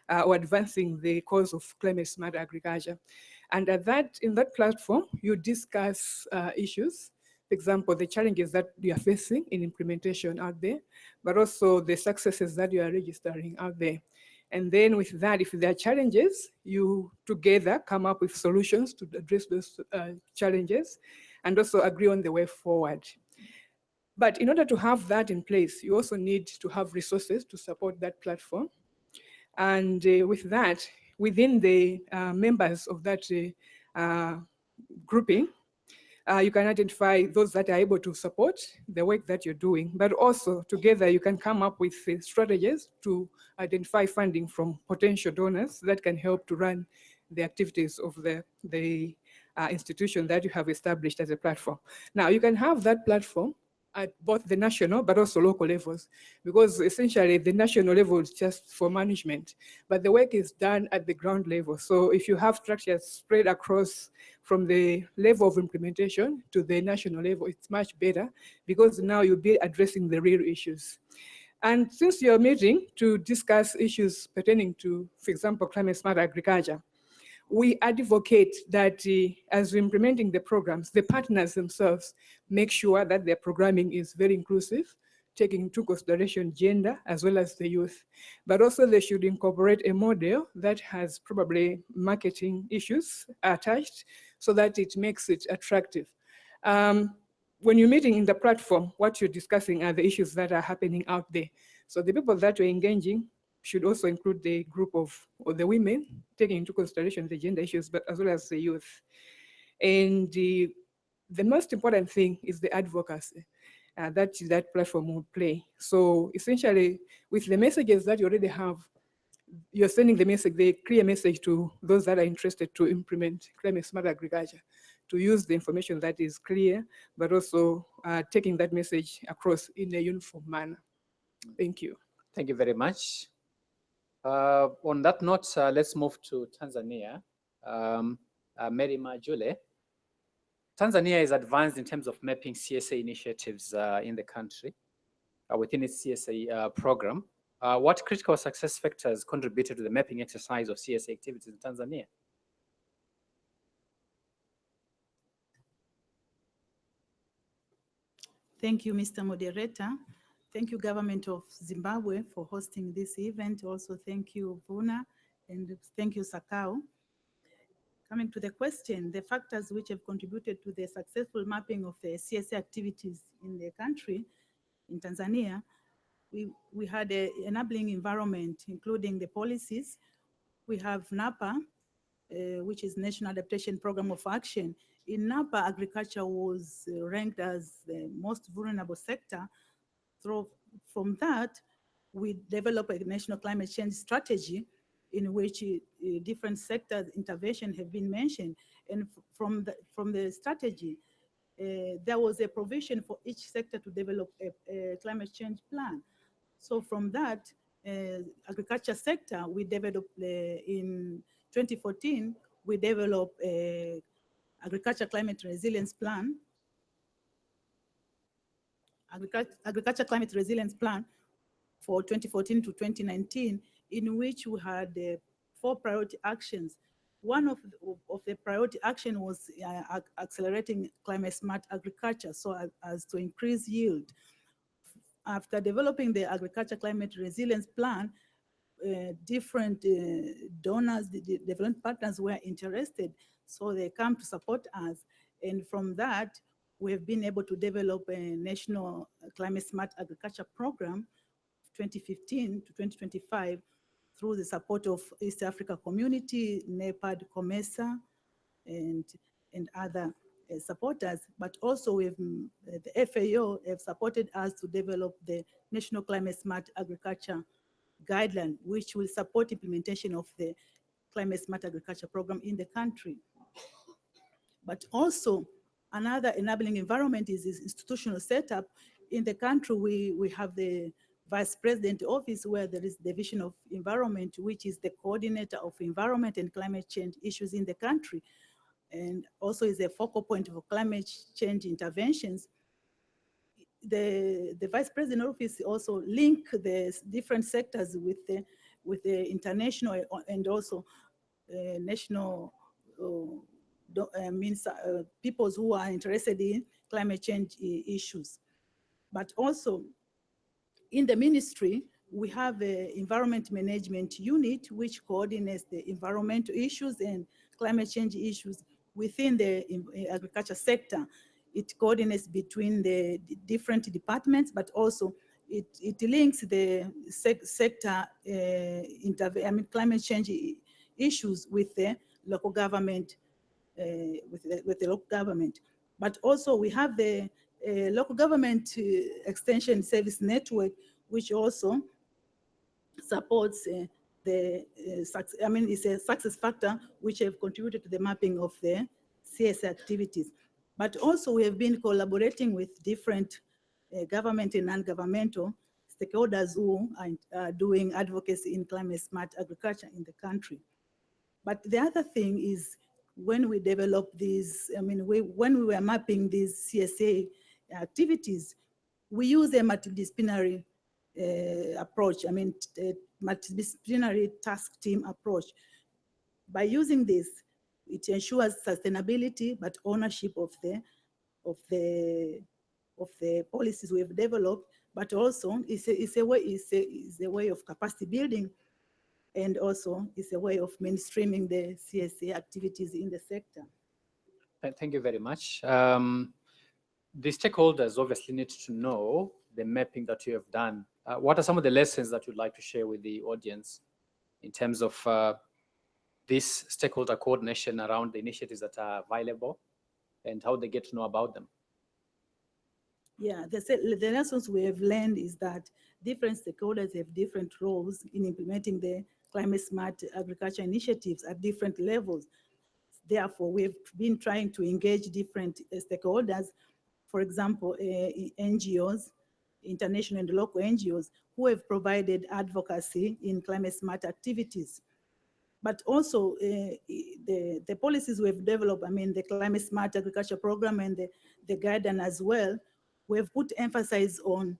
or advancing the cause of climate smart agriculture. And in that platform, you discuss issues, for example, the challenges that you are facing in implementation out there, but also the successes that you are registering out there. And then with that, if there are challenges, you together come up with solutions to address those challenges and also agree on the way forward. But in order to have that in place, you also need to have resources to support that platform. And with that, within the members of that grouping, you can identify those that are able to support the work that you're doing, but also together you can come up with strategies to identify funding from potential donors that can help to run the activities of the institution that you have established as a platform. Now, you can have that platform at both the national but also local levels, because essentially the national level is just for management, but the work is done at the ground level. So if you have structures spread across from the level of implementation to the national level, it's much better, because now you'll be addressing the real issues. And since you're meeting to discuss issues pertaining to, for example, climate smart agriculture, we advocate that as we're implementing the programs, the partners themselves make sure that their programming is very inclusive, taking into consideration gender as well as the youth. But also they should incorporate a model that has probably marketing issues attached so that it makes it attractive. When you're meeting in the platform, what you're discussing are the issues that are happening out there. So the people that you're engaging should also include the group of the women, taking into consideration the gender issues, but as well as the youth. And the most important thing is the advocacy that platform will play. So essentially, with the messages that you already have, you're sending the message, the clear message to those that are interested to implement climate smart agriculture, to use the information that is clear, but also taking that message across in a uniform manner. Thank you. Thank you very much. On that note, let's move to Tanzania. Mary Majule. Tanzania is advanced in terms of mapping CSA initiatives in the country within its CSA program. What critical success factors contributed to the mapping exercise of CSA activities in Tanzania? Thank you, Mr. Moderator. Thank you, Government of Zimbabwe, for hosting this event. Also, thank you, Vuna, and thank you, SACAU. Coming to the question, the factors which have contributed to the successful mapping of the CSA activities in the country, in Tanzania, we had an enabling environment, including the policies. We have NAPA, which is National Adaptation Program of Action. In NAPA, agriculture was ranked as the most vulnerable sector. From that, we developed a national climate change strategy in which different sectors intervention have been mentioned. And from the strategy, there was a provision for each sector to develop a climate change plan. So from that, agriculture sector, we developed in 2014, we developed a agriculture climate resilience plan, agriculture climate resilience plan for 2014 to 2019, in which we had 4 priority actions. One of the priority action was accelerating climate smart agriculture, so as to increase yield. After developing the agriculture climate resilience plan, different donors, the development partners were interested, so they come to support us. And from that, we have been able to develop a national climate smart agriculture program 2015 to 2025 through the support of East Africa Community, NEPAD, COMESA, and other supporters. But also the FAO have supported us to develop the National Climate Smart Agriculture Guideline, which will support implementation of the Climate Smart Agriculture Program in the country. But also, another enabling environment is this institutional setup. In the country, we have the Vice President Office, where there is Division of Environment, which is the coordinator of environment and climate change issues in the country, and also is a focal point for climate change interventions. The Vice President Office also link the different sectors with the international and also national peoples who are interested in climate change issues. But also in the ministry, we have an environment management unit which coordinates the environmental issues and climate change issues within the agriculture sector. It coordinates between the different departments, but also it links the sector climate change issues with the local government, with the local government. But also we have the local government extension service network, which also supports it's a success factor which have contributed to the mapping of the CS activities. But also we have been collaborating with different government and non-governmental stakeholders who are doing advocacy in climate smart agriculture in the country. But the other thing is, when we develop these, when we were mapping these CSA activities, we use a multidisciplinary approach, multidisciplinary task team approach. By using this, it ensures sustainability, but ownership of the policies we've developed, but also it's a way of capacity building, and also it's a way of mainstreaming the CSA activities in the sector. Thank you very much. The stakeholders obviously need to know the mapping that you have done. What are some of the lessons that you'd like to share with the audience in terms of this stakeholder coordination around the initiatives that are available and how they get to know about them? Yeah, the lessons we have learned is that different stakeholders have different roles in implementing the climate smart agriculture initiatives at different levels. Therefore, we've been trying to engage different stakeholders, for example, NGOs, international and local NGOs, who have provided advocacy in climate smart activities. But also the policies we've developed, the climate smart agriculture program and the guidance as well, we've put emphasis on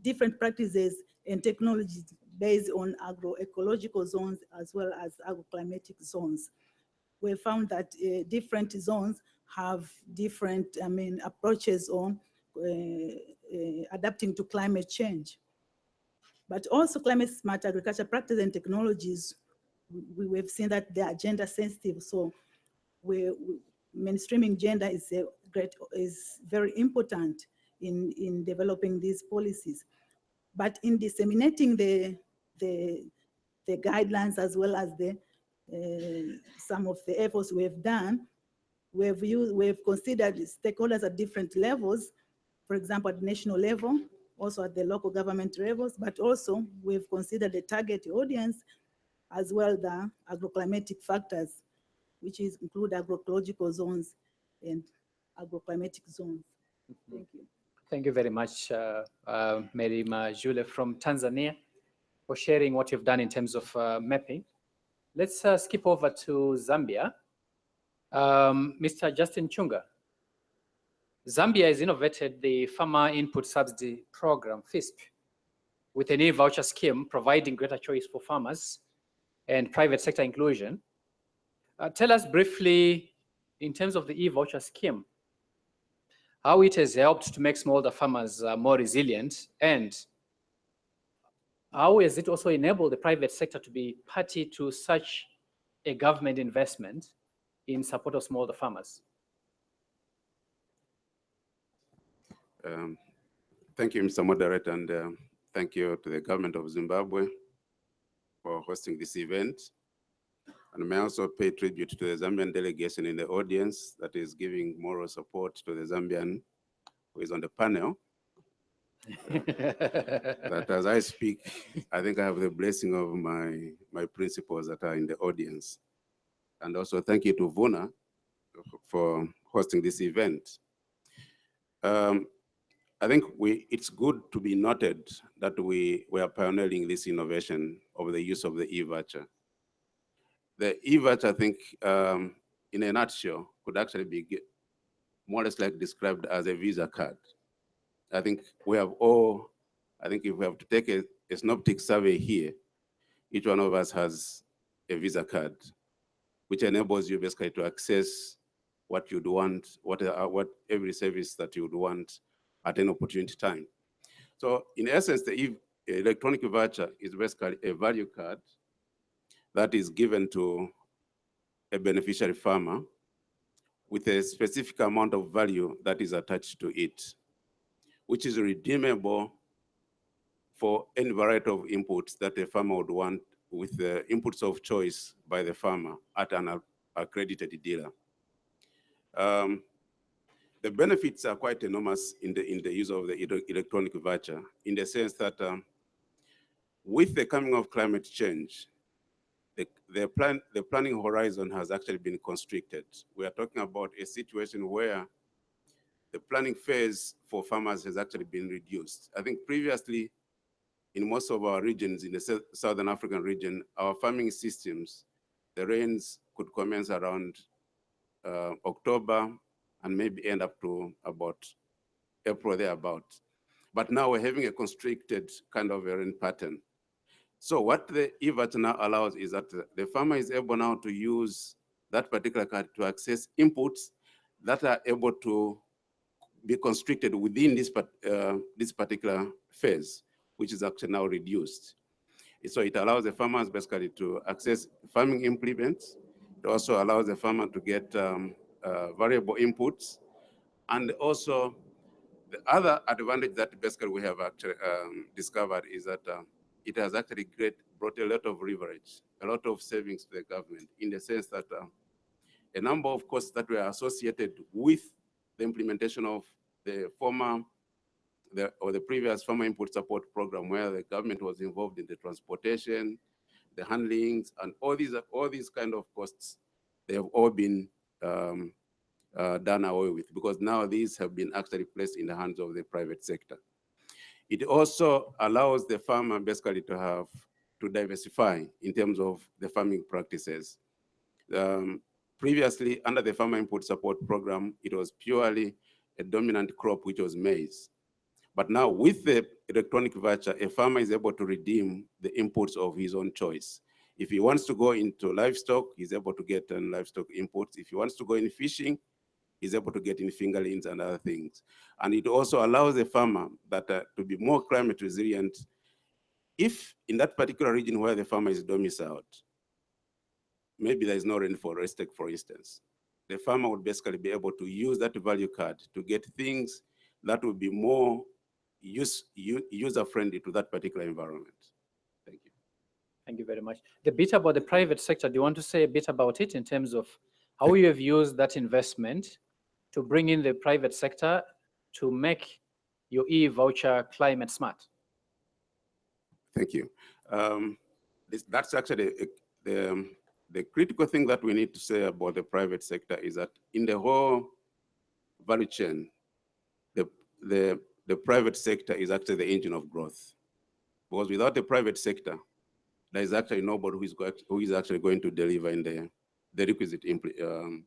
different practices and technologies based on agroecological zones as well as agroclimatic zones. We found that different zones have different approaches on adapting to climate change. But also climate smart agriculture practices and technologies, we've seen that they are gender sensitive. So mainstreaming gender is very important in developing these policies. But in disseminating the guidelines as well as some of the efforts we've done, we've considered stakeholders at different levels, for example, at national level, also at the local government levels, but also we've considered the target audience as well the agroclimatic factors, which include agroecological zones and agroclimatic zones. Thank you. Thank you very much, Mary Majule from Tanzania, for sharing what you've done in terms of mapping. Let's skip over to Zambia. Mr. Justin Chunga. Zambia has innovated the Farmer Input Subsidy Program, FISP, with an e-voucher scheme providing greater choice for farmers and private sector inclusion. Tell us briefly, in terms of the e-voucher scheme, how it has helped to make smallholder farmers more resilient, and how has it also enabled the private sector to be party to such a government investment in support of smallholder farmers? Thank you, Mr. Moderator, and thank you to the government of Zimbabwe for hosting this event. And may I also pay tribute to the Zambian delegation in the audience that is giving moral support to the Zambian who is on the panel. That as I speak, I think I have the blessing of my principals that are in the audience. And also thank you to Vuna for hosting this event. I think it's good to be noted that we are pioneering this innovation of the use of the e-voucher. The e-voucher, I think, in a nutshell, could actually be more or less like described as a Visa card. I think we have all, I think if we have to take a synoptic survey here, each one of us has a Visa card, which enables you basically to access what you'd want, what every service that you would want at an opportunity time. So in essence, the electronic voucher is basically a value card that is given to a beneficiary farmer with a specific amount of value that is attached to it, which is redeemable for any variety of inputs that the farmer would want with the inputs of choice by the farmer at an accredited dealer. The benefits are quite enormous in the use of the electronic voucher, in the sense that with the coming of climate change, the planning horizon has actually been constricted. We are talking about a situation where the planning phase for farmers has actually been reduced. I think previously, in most of our regions, in the Southern African region, our farming systems, the rains could commence around October and maybe end up to about April thereabout. But now we're having a constricted kind of a rain pattern. So what the e-voucher now allows is that the farmer is able now to use that particular card to access inputs that are able to be constricted within this particular phase, which is actually now reduced. So it allows the farmers basically to access farming implements. It also allows the farmer to get variable inputs. And also the other advantage that basically we have actually discovered is that it has actually brought a lot of leverage, a lot of savings to the government, in the sense that a number of costs that were associated with the implementation of the previous farmer input support program, where the government was involved in the transportation, the handlings, and all these kind of costs, they have all been done away with, because now these have been actually placed in the hands of the private sector. It also allows the farmer basically to diversify in terms of the farming practices. Previously, under the farmer input support program, it was purely a dominant crop, which was maize. But now with the electronic voucher, a farmer is able to redeem the inputs of his own choice. If he wants to go into livestock, he's able to get livestock inputs. If he wants to go in fishing, he's able to get in fingerlings and other things. And it also allows the farmer that to be more climate resilient. If in that particular region where the farmer is domiciled, maybe there is no rainfall, for instance, the farmer would basically be able to use that value card to get things that would be more user-friendly to that particular environment. Thank you. Thank you very much. The bit about the private sector, do you want to say a bit about it in terms of how you have used that investment to bring in the private sector to make your e-voucher climate smart? Thank you. That's actually the critical thing that we need to say about the private sector is that in the whole value chain, the private sector is actually the engine of growth. Because without the private sector, there is actually nobody who is actually going to deliver in the requisite inputs.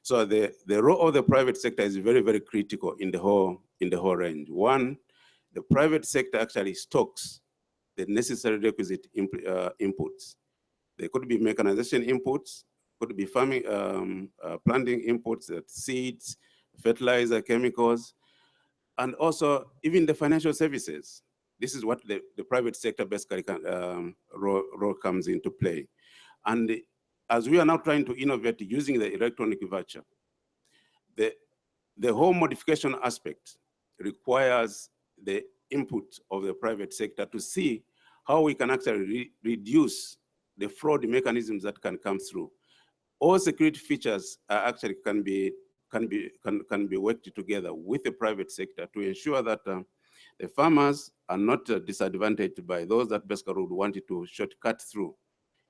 So the role of the private sector is very, very critical in the whole range. One, the private sector actually stocks the necessary requisite inputs. They could be mechanization inputs, could be farming, planting inputs, seeds, fertilizer, chemicals, and also even the financial services. this is what the private sector basically role comes into play. And as we are now trying to innovate using the electronic voucher, the whole modification aspect requires the input of the private sector to see how we can actually reduce the fraud mechanisms that can come through. All security features are actually can be worked together with the private sector to ensure that the farmers are not disadvantaged by those that basically would want to shortcut through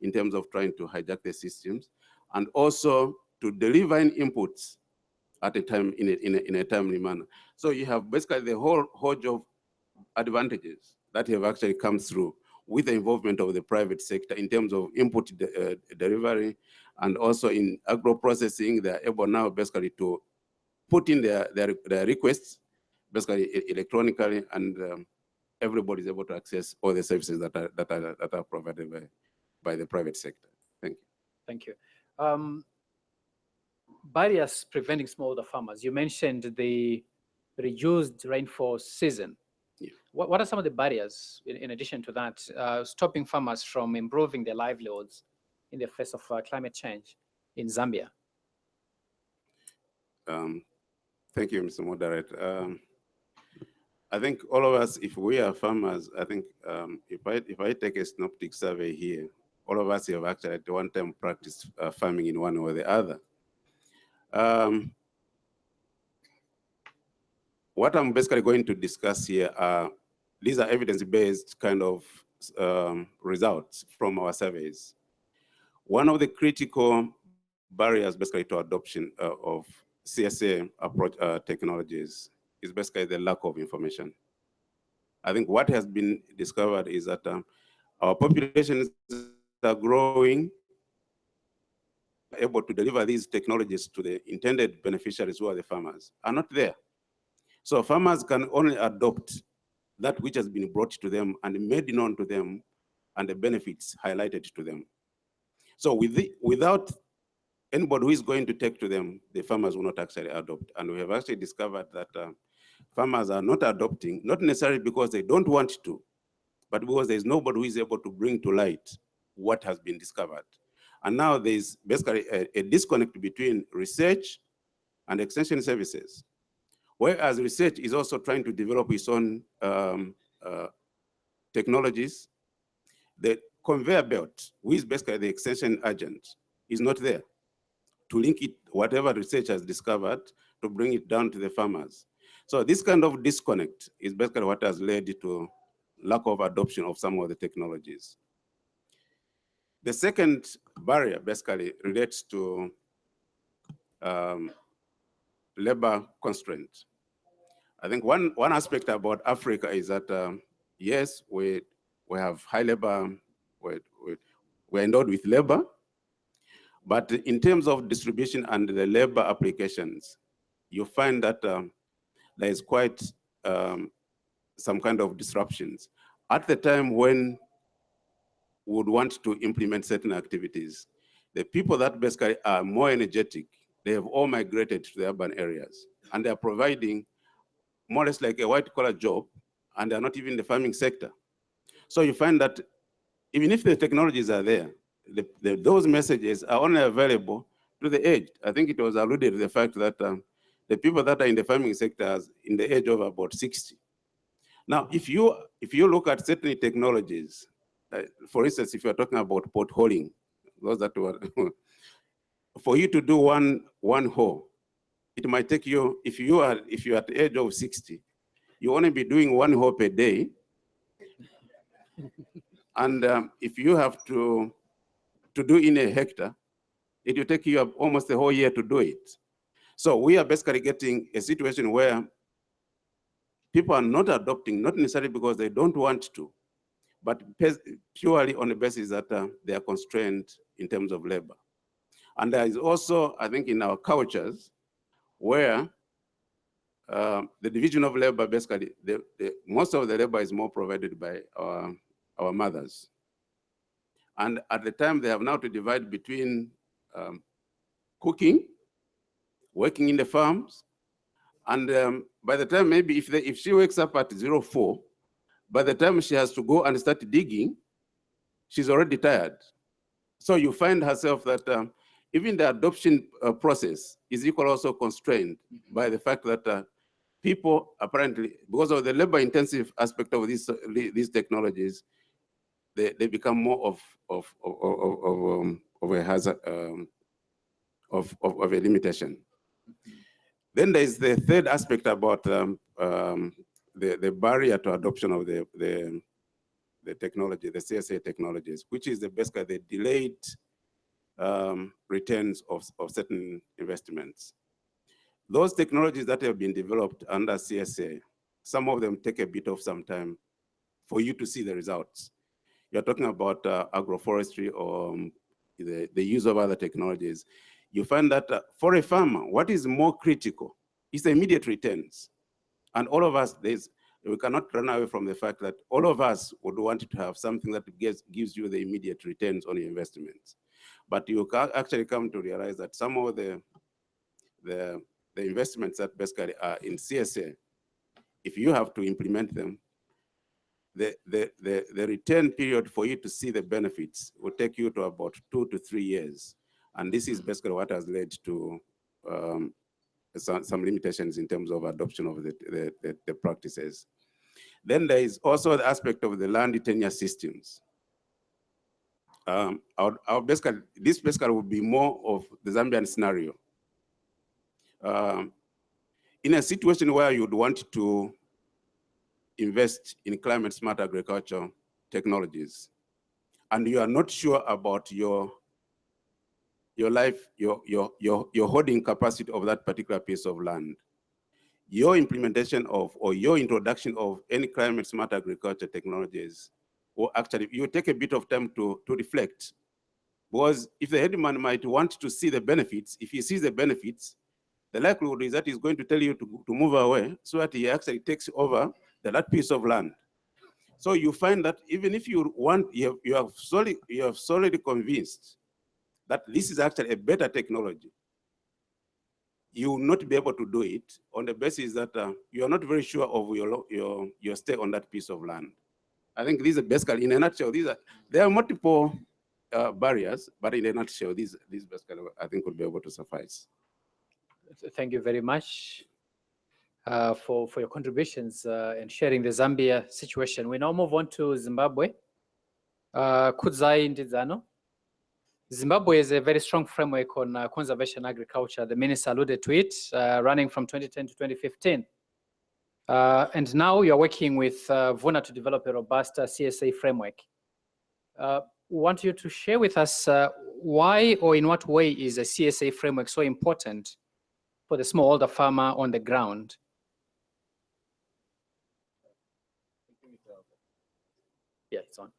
in terms of trying to hijack the systems, and also to deliver in inputs at a time in a timely manner. So you have basically the whole host of advantages that have actually come through with the involvement of the private sector in terms of input delivery, and also in agro-processing. They're able now basically to put in their requests basically electronically, and everybody is able to access all the services that are provided by the private sector. Thank you. Thank you. Barriers preventing smallholder farmers. You mentioned the reduced rainfall season. Yeah. What are some of the barriers, in addition to that, stopping farmers from improving their livelihoods in the face of climate change in Zambia? Thank you, Mr. Moderator. I think all of us, if we are farmers, I think if I take a synoptic survey here, all of us have actually at one time practiced farming in one or the other. What I'm basically going to discuss here are, these are evidence-based kind of results from our surveys. One of the critical barriers basically to adoption of CSA approach technologies is basically the lack of information. I think what has been discovered is that our populations are growing, able to deliver these technologies to the intended beneficiaries, who are the farmers, are not there. So farmers can only adopt that which has been brought to them and made known to them, and the benefits highlighted to them. So without anybody who is going to take to them, the farmers will not actually adopt. And we have actually discovered that farmers are not adopting, not necessarily because they don't want to, but because there's nobody who is able to bring to light what has been discovered. And now there's basically a disconnect between research and extension services. Whereas research is also trying to develop its own technologies, the conveyor belt, which is basically the extension agent, is not there to link it, whatever research has discovered, to bring it down to the farmers. So this kind of disconnect is basically what has led to lack of adoption of some of the technologies. The second barrier basically relates to labor constraint. I think one aspect about Africa is that, yes, we have high labor, we're endowed with labor, but in terms of distribution and the labor applications, you find that there is quite some kind of disruptions. At the time when we would want to implement certain activities, the people that basically are more energetic, they have all migrated to the urban areas, and they are providing more or less like a white-collar job, and they're not even in the farming sector. So you find that even if the technologies are there, those messages are only available to the aged. I think it was alluded to the fact that the people that are in the farming sector are in the age of about 60. Now, if you look at certain technologies, for instance, if you're talking about potholing, those that were, for you to do one hole, it might take you, if you're at the age of 60, you only be doing one hole per day. And if you have to do in a hectare, it will take you almost a whole year to do it. So we are basically getting a situation where people are not adopting, not necessarily because they don't want to, but purely on the basis that they are constrained in terms of labor. And there is also, I think, in our cultures, where the division of labor, basically, most of the labor is more provided by our mothers. And at the time, they have now to divide between cooking, working in the farms, and by the time maybe if she wakes up at 04, by the time she has to go and start digging, she's already tired. So you find herself that even the adoption process is equally also constrained by the fact that people apparently, because of the labor-intensive aspect of these technologies, they become more of a hazard, of a limitation. Then there is the third aspect about the barrier to adoption of the technology, the CSA technologies, which is basically the delayed returns of certain investments. Those technologies that have been developed under CSA, some of them take a bit of some time for you to see the results. You're talking about agroforestry or the use of other technologies. You find that for a farmer, what is more critical is the immediate returns. And all of us, we cannot run away from the fact that all of us would want to have something that gives you the immediate returns on your investments. But you can actually come to realize that some of the investments that basically are in CSA, if you have to implement them, the return period for you to see the benefits will take you to about 2 to 3 years. And this is basically what has led to some limitations in terms of adoption of the practices. Then there is also the aspect of the land tenure systems. This basically would be more of the Zambian scenario. In a situation where you would want to invest in climate smart agriculture technologies, and you are not sure about your holding capacity of that particular piece of land, your implementation of or your introduction of any climate smart agriculture technologies will actually, you take a bit of time to reflect. Because if the headman might want to see the benefits, if he sees the benefits, the likelihood is that he's going to tell you to move away so that he actually takes over that piece of land. So you find that even if you want, you have solidly convinced that this is actually a better technology, you will not be able to do it on the basis that you are not very sure of your stay on that piece of land. I think these are basically, in a nutshell, there are multiple barriers, but in a nutshell, these basically, I think, would be able to suffice. Thank you very much for your contributions and sharing the Zambia situation. We now move on to Zimbabwe. Kudzai Ndidzano. Zimbabwe is a very strong framework on conservation agriculture. The minister alluded to it, running from 2010 to 2015. And now you're working with Vuna to develop a robust CSA framework. We want you to share with us why or in what way is a CSA framework so important for the smallholder farmer on the ground? Yeah, it's on.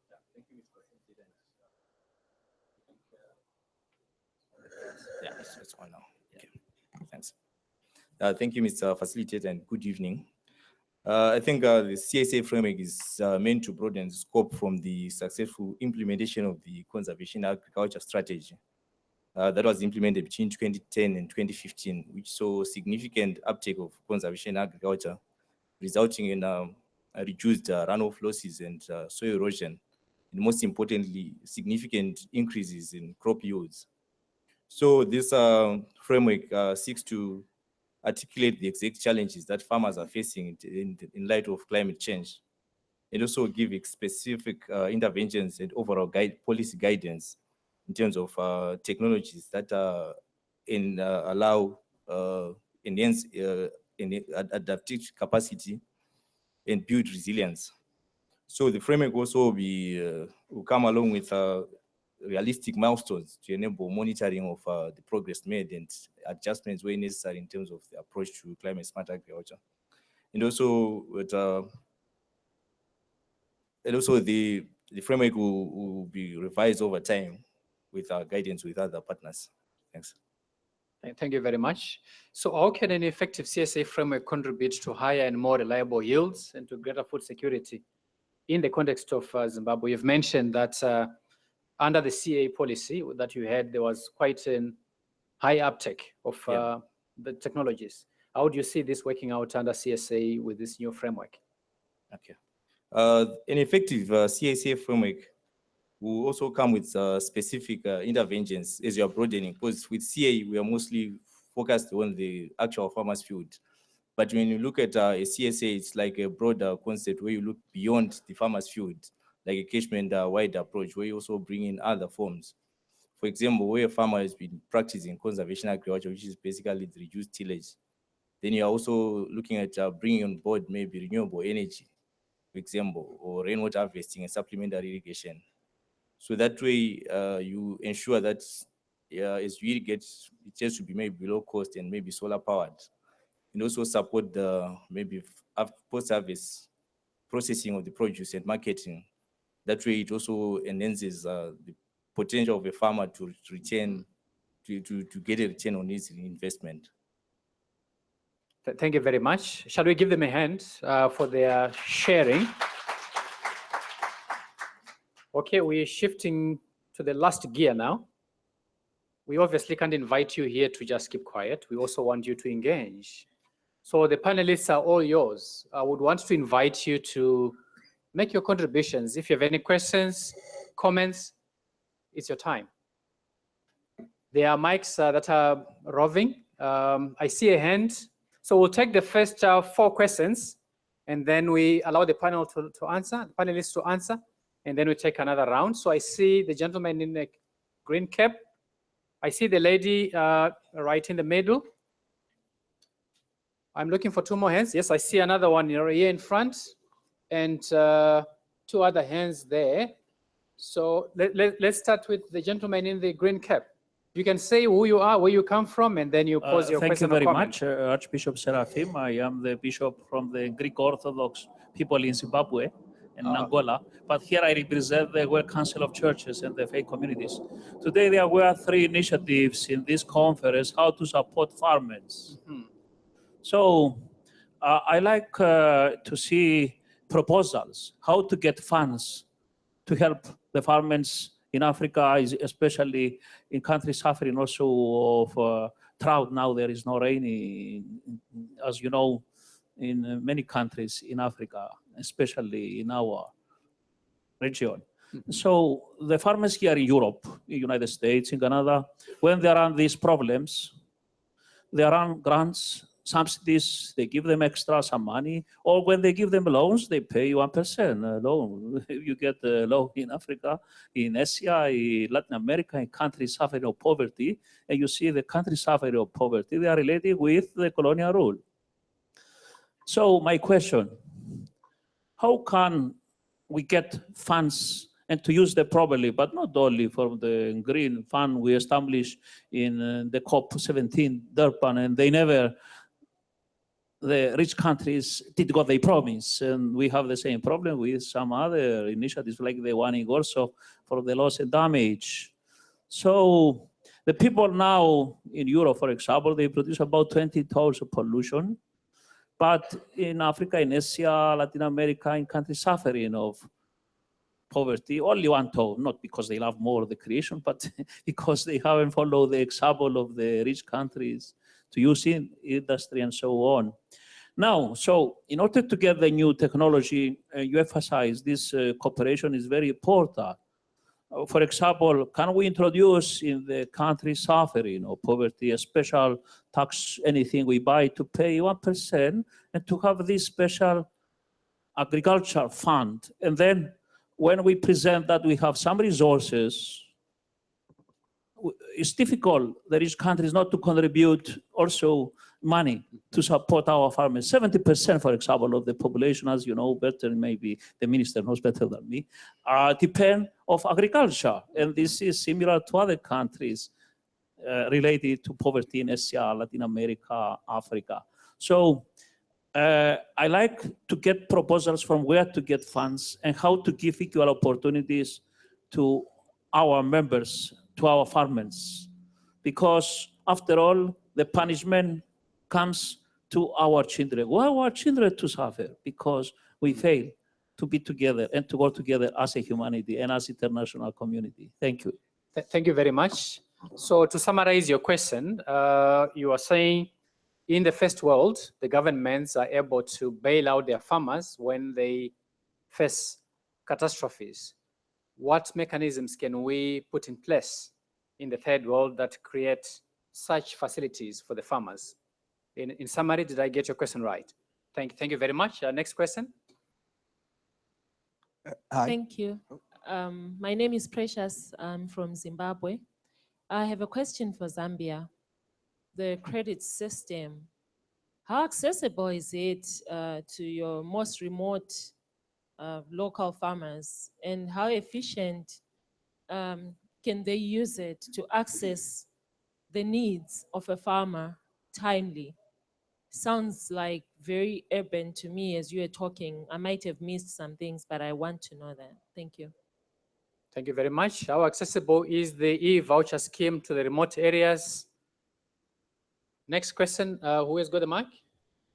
Yeah, it's on now. Okay, thanks. Thank you, Mr. Facilitator, and good evening. I think the CSA framework is meant to broaden the scope from the successful implementation of the conservation agriculture strategy that was implemented between 2010 and 2015, which saw significant uptake of conservation agriculture, resulting in reduced runoff losses and soil erosion, and most importantly, significant increases in crop yields. So this framework seeks to articulate the exact challenges that farmers are facing in light of climate change, and also give specific interventions and overall policy guidance in terms of technologies that allow enhance adaptive capacity and build resilience. So the framework also will come along with realistic milestones to enable monitoring of the progress made and adjustments where necessary in terms of the approach to climate smart agriculture. And also the framework will be revised over time with guidance with other partners. Thanks. Thank you very much. So how can an effective CSA framework contribute to higher and more reliable yields and to greater food security in the context of Zimbabwe? You've mentioned that under the CA policy that you had, there was quite a high uptake of the technologies. How do you see this working out under CSA with this new framework? Okay. An effective CSA framework will also come with specific interventions as you are broadening, because with CA, we are mostly focused on the actual farmer's field. But when you look at a CSA, it's like a broader concept where you look beyond the farmer's field, like a catchment-wide approach, where you also bring in other forms. For example, where a farmer has been practicing conservation agriculture, which is basically the reduced tillage, then you're also looking at bringing on board maybe renewable energy, for example, or rainwater harvesting and supplementary irrigation. So that way you ensure that as you irrigate, it has to be maybe low cost and maybe solar powered. And also support the maybe post-harvest processing of the produce and marketing. That way it also enhances the potential of a farmer to return, to get a return on his investment. Thank you very much. Shall we give them a hand for their sharing? Okay, we're shifting to the last gear now. We obviously can't invite you here to just keep quiet. We also want you to engage. So the panelists are all yours. I would want to invite you to make your contributions. If you have any questions, comments, it's your time. There are mics that are roving. I see a hand. So we'll take the first 4 questions, and then we allow the panel to answer, the panelists to answer, and then we take another round. So I see the gentleman in the green cap. I see the lady right in the middle. I'm looking for 2 more hands. Yes, I see another one here in front, and 2 other hands there. So let's start with the gentleman in the green cap. You can say who you are, where you come from, and then you pose your question or comment. Thank you very much, Archbishop Seraphim. I am the bishop from the Greek Orthodox people in Zimbabwe and Angola. But here I represent the World Council of Churches and the faith communities. Today there were 3 initiatives in this conference, how to support farmers. So I like to see proposals, how to get funds to help the farmers in Africa, especially in countries suffering also of drought. Now there is no rain, as you know, in many countries in Africa, especially in our region. So the farmers here in Europe, in United States, in Canada, when there are these problems, there are grants, subsidies, they give them extra some money, or when they give them loans, they pay you 1% loan. You get a loan in Africa, in Asia, in Latin America, in countries suffering of poverty, and you see the countries suffering of poverty, they are related with the colonial rule. So my question, how can we get funds and to use them properly, but not only from the green fund we established in the COP17 Durban, and the rich countries did what they promised, and we have the same problem with some other initiatives like the one in Gorso for the loss and damage. So the people now in Europe, for example, they produce about 20 tons of pollution, but in Africa, in Asia, Latin America, in countries suffering of poverty, only 1 ton, not because they love more the creation, but because they haven't followed the example of the rich countries to use in industry and so on. Now, so in order to get the new technology, you emphasize this cooperation is very important. For example, can we introduce in the country suffering of poverty a special tax, anything we buy to pay 1%, and to have this special agriculture fund? And then when we present that we have some resources, it's difficult, the rich countries not to contribute also money to support our farmers. 70%, for example, of the population, as you know better, maybe the minister knows better than me, depend of agriculture. And this is similar to other countries related to poverty in Asia, Latin America, Africa. So I like to get proposals from where to get funds and how to give equal opportunities to our members, to our farmers, because after all, the punishment comes to our children. Why are our children to suffer? Because we fail to be together and to work together as a humanity and as international community. Thank you. Thank you very much. So to summarize your question, you are saying in the first world, the governments are able to bail out their farmers when they face catastrophes, what mechanisms can we put in place in the third world that create such facilities for the farmers? In summary, did I get your question right? Thank you very much. Next question. Hi. Thank you. My name is Precious. I'm from Zimbabwe. I have a question for Zambia. The credit system, how accessible is it to your most remote local farmers, and how efficient can they use it to access the needs of a farmer timely? Sounds like very urban to me as you were talking. I might have missed some things, but I want to know that. Thank you. Thank you very much. How accessible is the e-voucher scheme to the remote areas? Next question, who has got the mic?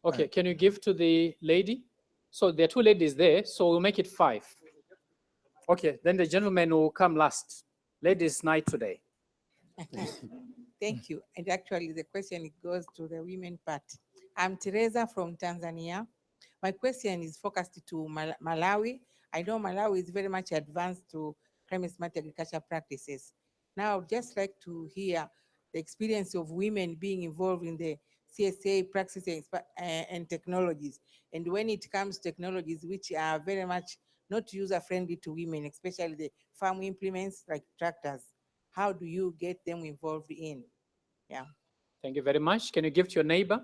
Okay, can you give to the lady? So there are two ladies there, so we'll make it 5. Okay, then the gentleman will come last. Ladies' night today. Thank you. And actually the question goes to the women part. I'm Teresa from Tanzania. My question is focused to Malawi. I know Malawi is very much advanced to climate smart agriculture practices. Now, I'd just like to hear the experience of women being involved in the CSA practices and technologies. And when it comes to technologies which are very much not user-friendly to women, especially the farm implements like tractors, how do you get them involved in? Yeah. Thank you very much. Can you give to your neighbor?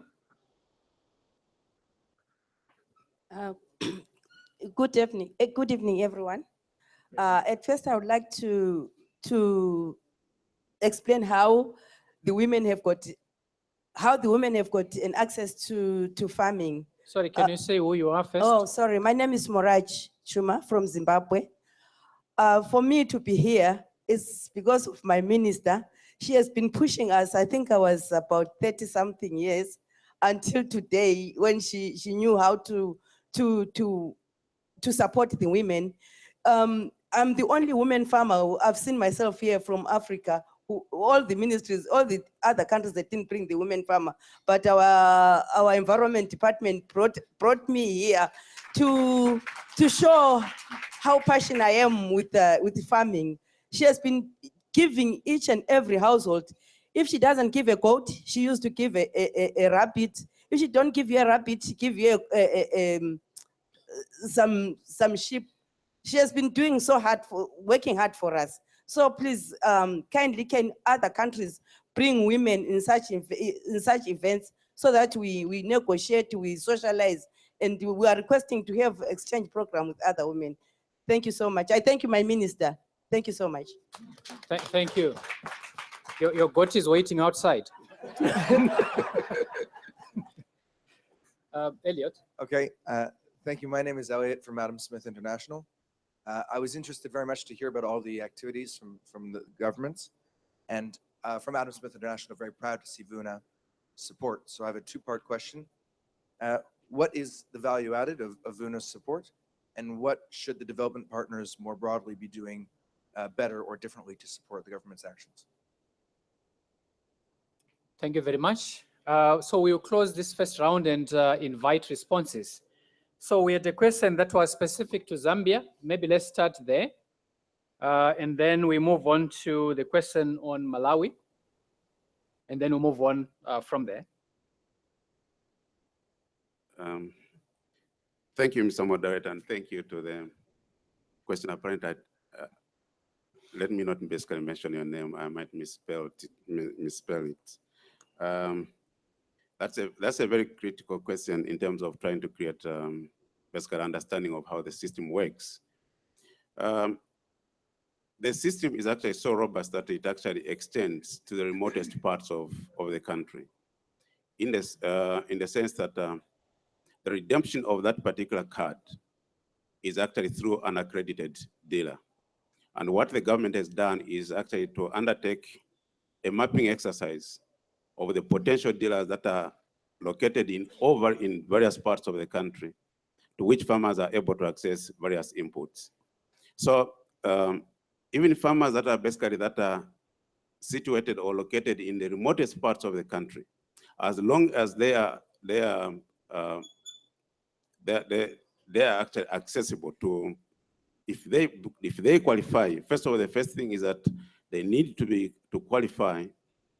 Good evening, everyone. At first, I would like to explain how the women have got an access to farming. Sorry, can you say who you are first? Oh, sorry. My name is Moraj Chuma from Zimbabwe. For me to be here is because of my minister. She has been pushing us. I think I was about 30-something years until today when she knew how to support the women. I'm the only woman farmer. I've seen myself here from Africa. All the ministries, all the other countries that didn't bring the women farmer, but our environment department brought me here to show how passionate I am with farming. She has been giving each and every household. If she doesn't give a goat, she used to give a rabbit. If she don't give you a rabbit, she give you some sheep. She has been doing working hard for us. So please, kindly, can other countries bring women in such events so that we negotiate, we socialize, and we are requesting to have exchange program with other women. Thank you so much. I thank you, my minister. Thank you so much. Thank you. Your goat is waiting outside. Elliot. Okay, thank you. My name is Elliot from Adam Smith International. I was interested very much to hear about all the activities from the governments, and from Adam Smith International, very proud to see Vuna support. So I have a 2-part question. What is the value added of Vuna's support, and what should the development partners more broadly be doing better or differently to support the government's actions? Thank you very much. So we'll close this first round and invite responses. So we had a question that was specific to Zambia. Maybe let's start there. And then we move on to the question on Malawi. And then we'll move on from there. Thank you, Mr. Moderator, and thank you to the question apparent. Let me not basically mention your name. I might misspell it. That's a very critical question in terms of trying to create basically understanding of how the system works. The system is actually so robust that it actually extends to the remotest parts of the country. In the sense that the redemption of that particular card is actually through an accredited dealer. And what the government has done is actually to undertake a mapping exercise of the potential dealers that are located in various parts of the country, to which farmers are able to access various inputs. So even farmers that are situated or located in the remotest parts of the country, as long as they they are actually accessible to, if they qualify. First of all, the first thing is that they need to qualify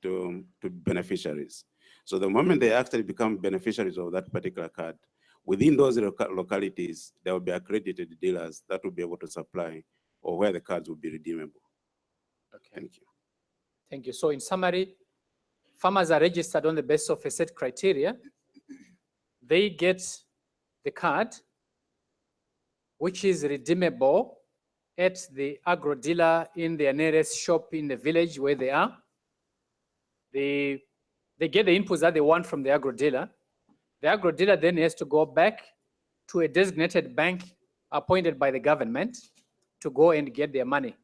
to be beneficiaries. So the moment they actually become beneficiaries of that particular card, within those localities, there will be accredited dealers that will be able to supply, or where the cards will be redeemable. Okay. Thank you. Thank you. So in summary, farmers are registered on the basis of a set criteria. They get the card, which is redeemable at the agro dealer in their nearest shop in the village where they are. They get the inputs that they want from the agro dealer. The agro dealer then has to go back to a designated bank appointed by the government to go and get their money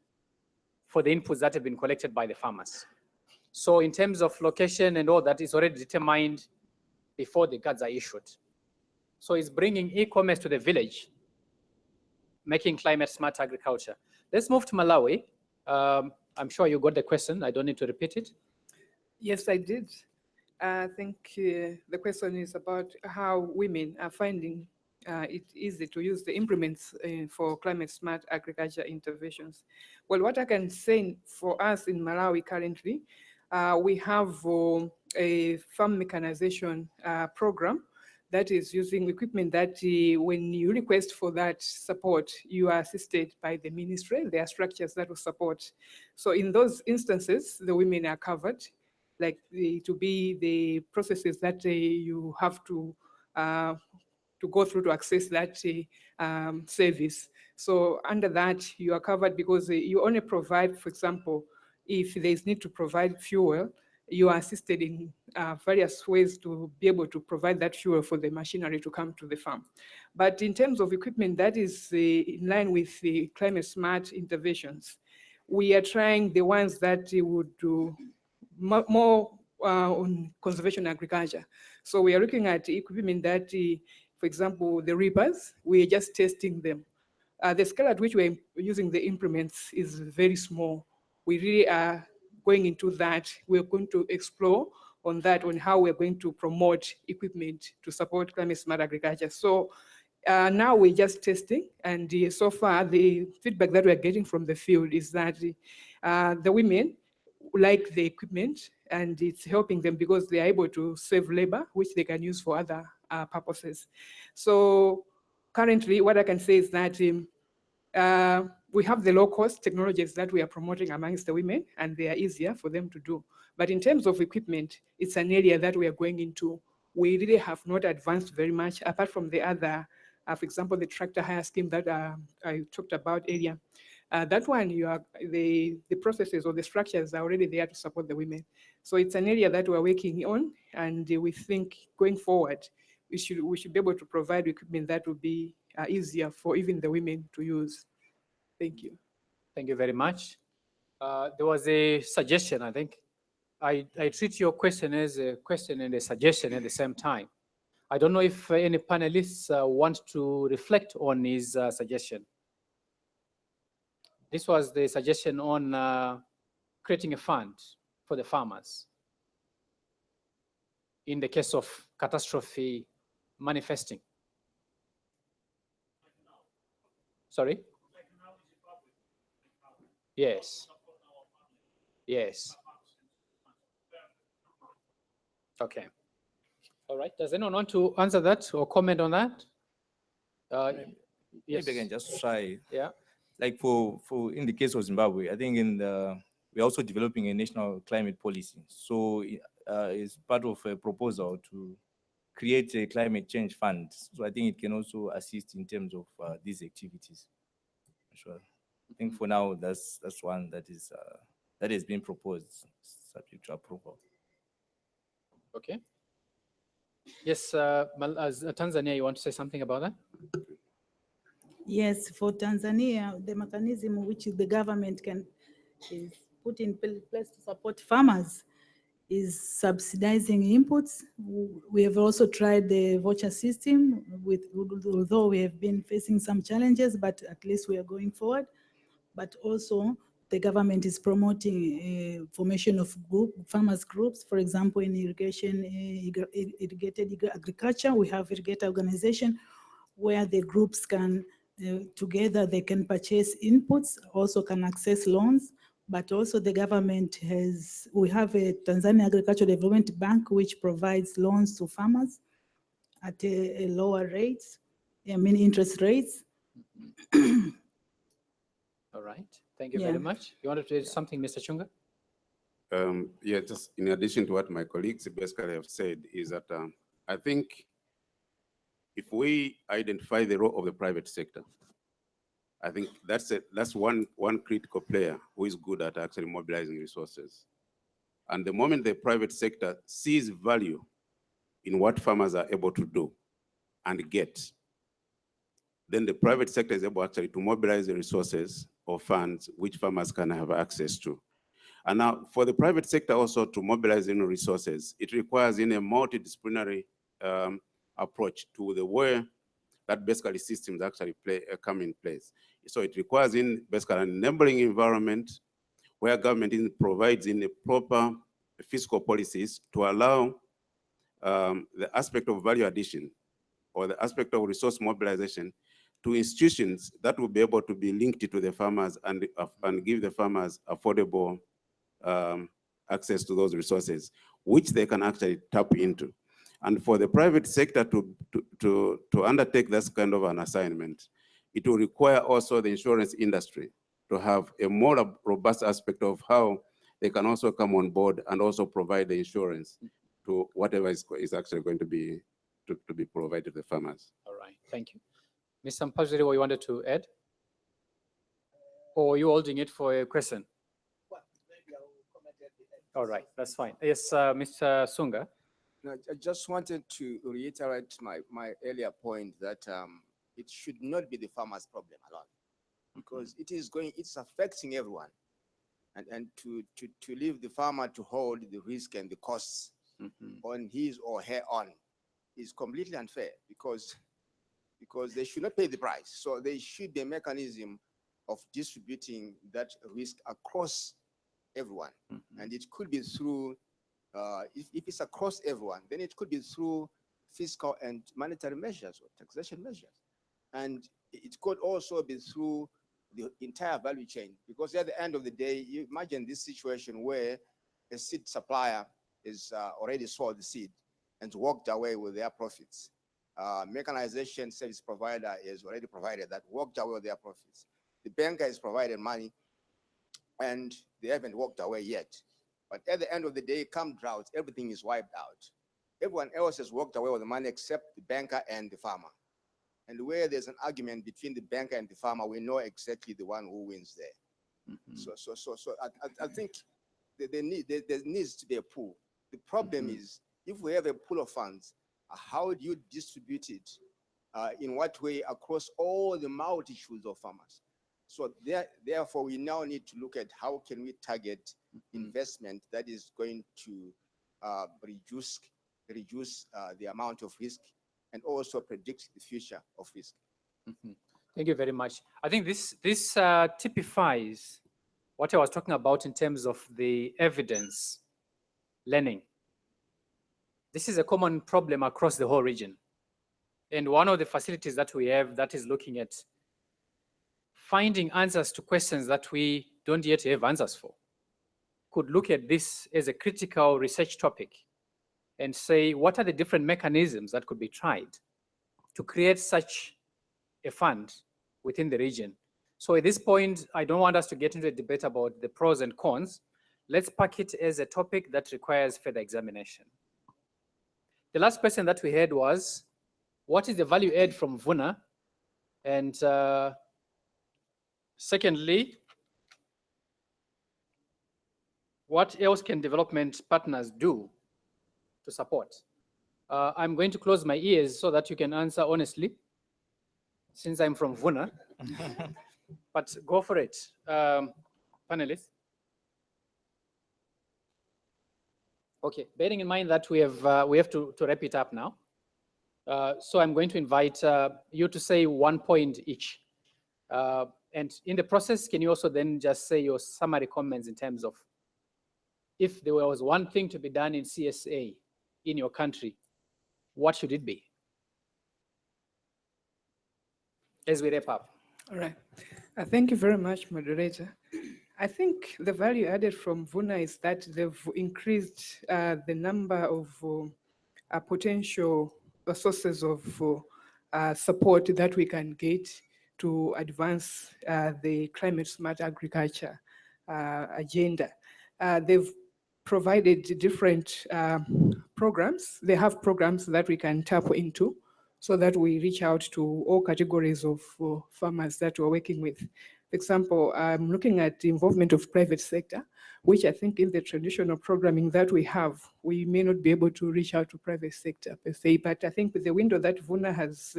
for the inputs that have been collected by the farmers. So in terms of location and all that is already determined before the cards are issued. So it's bringing e-commerce to the village, making climate smart agriculture. Let's move to Malawi. I'm sure you got the question. I don't need to repeat it. Yes, I did. I think the question is about how women are finding it easy to use the implements for climate smart agriculture interventions. Well, what I can say for us in Malawi currently, we have a farm mechanization program that is using equipment that when you request for that support, you are assisted by the ministry. There are structures that will support. So in those instances, the women are covered, like to be the processes that you have to go through to access that service. So under that, you are covered because you only provide, for example, if there is need to provide fuel, you are assisted in various ways to be able to provide that fuel for the machinery to come to the farm. But in terms of equipment that is in line with the climate smart interventions, we are trying the ones that would do more on conservation agriculture. So we are looking at equipment that, for example, the reapers, we are just testing them. The scale at which we're using the implements is very small. We really are going into that. We're going to explore on that, on how we're going to promote equipment to support climate smart agriculture. So now we're just testing, and so far the feedback that we're getting from the field is that the women like the equipment, and it's helping them because they're able to save labor, which they can use for other purposes. So currently, what I can say is that we have the low-cost technologies that we are promoting amongst the women, and they are easier for them to do. But in terms of equipment, it's an area that we are going into. We really have not advanced very much, apart from the other, for example, the tractor hire scheme that I talked about earlier. That one, the processes or the structures are already there to support the women. So it's an area that we're working on, and we think going forward, we should be able to provide equipment that will be easier for even the women to use. Thank you. Thank you very much. There was a suggestion, I think. I treat your question as a question and a suggestion at the same time. I don't know if any panelists want to reflect on his suggestion. This was the suggestion on creating a fund for the farmers in the case of catastrophe manifesting. Sorry? Yes. Yes. Okay. All right. Does anyone want to answer that or comment on that? Yes. Maybe I can just try. Yeah. Like for in the case of Zimbabwe, I think we're also developing a national climate policy. So it's part of a proposal to create a climate change fund. So I think it can also assist in terms of these activities. Sure. I think for now that's one that is being proposed, subject to approval. Okay. Yes, Tanzania, you want to say something about that? Yes, for Tanzania, the mechanism which the government is put in place to support farmers is subsidizing inputs. We have also tried the voucher system, although we have been facing some challenges, but at least we are going forward. But also the government is promoting formation of farmers groups. For example, in irrigated agriculture, we have irrigator organization where the groups can, together they can purchase inputs, also can access loans, but also the government has, we have a Tanzania Agricultural Development Bank which provides loans to farmers at a lower rates, interest rates. All right, thank you Yeah. very much. You wanted to add something, Mr. Chunga? Yeah, just in addition to what my colleagues basically have said, is that I think if we identify the role of the private sector, I think that's one critical player who is good at actually mobilizing resources. And the moment the private sector sees value in what farmers are able to do and get, then the private sector is able actually to mobilize the resources or funds which farmers can have access to. And now for the private sector also to mobilize resources, it requires a multidisciplinary approach to the way that basically systems actually come in place. So it requires basically an enabling environment where government provides the proper fiscal policies to allow the aspect of value addition or the aspect of resource mobilization to institutions that will be able to be linked to the farmers and give the farmers affordable access to those resources, which they can actually tap into. And for the private sector to undertake this kind of an assignment, it will require also the insurance industry to have a more robust aspect of how they can also come on board and also provide the insurance to whatever is actually going to be provided to the farmers. All right, thank you. Mr. Mpaziri, what you wanted to add? Or are you holding it for a question? All right, that's fine. Yes, Mr. Sunga. No, I just wanted to reiterate my earlier point that it should not be the farmer's problem alone, because it's affecting everyone. And to leave the farmer to hold the risk and the costs on his or her own is completely unfair, because they should not pay the price. So there should be a mechanism of distributing that risk across everyone. And it could be through, if it's across everyone, then it could be through fiscal and monetary measures or taxation measures. And it could also be through the entire value chain, because at the end of the day, you imagine this situation where a seed supplier is already sold the seed and walked away with their profits. Mechanization service provider is already provided that, walked away with their profits. The banker has provided money and they haven't walked away yet. But at the end of the day, come drought, everything is wiped out. Everyone else has walked away with the money except the banker and the farmer. And where there's an argument between the banker and the farmer, we know exactly the one who wins there. So I think there needs to be a pool. The problem is, if we have a pool of funds, how do you distribute it? In what way across all the multitudes of farmers? So therefore, we now need to look at how can we target investment that is going to reduce the amount of risk and also predict the future of risk. Thank you very much. I think this typifies what I was talking about in terms of the evidence learning. This is a common problem across the whole region. And one of the facilities that we have that is looking at finding answers to questions that we don't yet have answers for could look at this as a critical research topic and say, what are the different mechanisms that could be tried to create such a fund within the region? So at this point, I don't want us to get into a debate about the pros and cons. Let's pack it as a topic that requires further examination. The last question that we had was, what is the value add from Vuna? And secondly, what else can development partners do to support? I'm going to close my ears so that you can answer honestly, since I'm from Vuna. But go for it, panelists. Okay, bearing in mind that we have to wrap it up now. So I'm going to invite you to say 1 point each. And in the process, can you also then just say your summary comments in terms of if there was one thing to be done in CSA in your country, what should it be? as we wrap up. All right. Thank you very much, moderator. I think the value added from Vuna is that they've increased the number of potential sources of support that we can get to advance the climate smart agriculture agenda. They've provided different programs. They have programs that we can tap into so that we reach out to all categories of farmers that we're working with. For example, I'm looking at the involvement of private sector, which I think in the traditional programming that we have, we may not be able to reach out to private sector per se, but I think with the window that Vuna has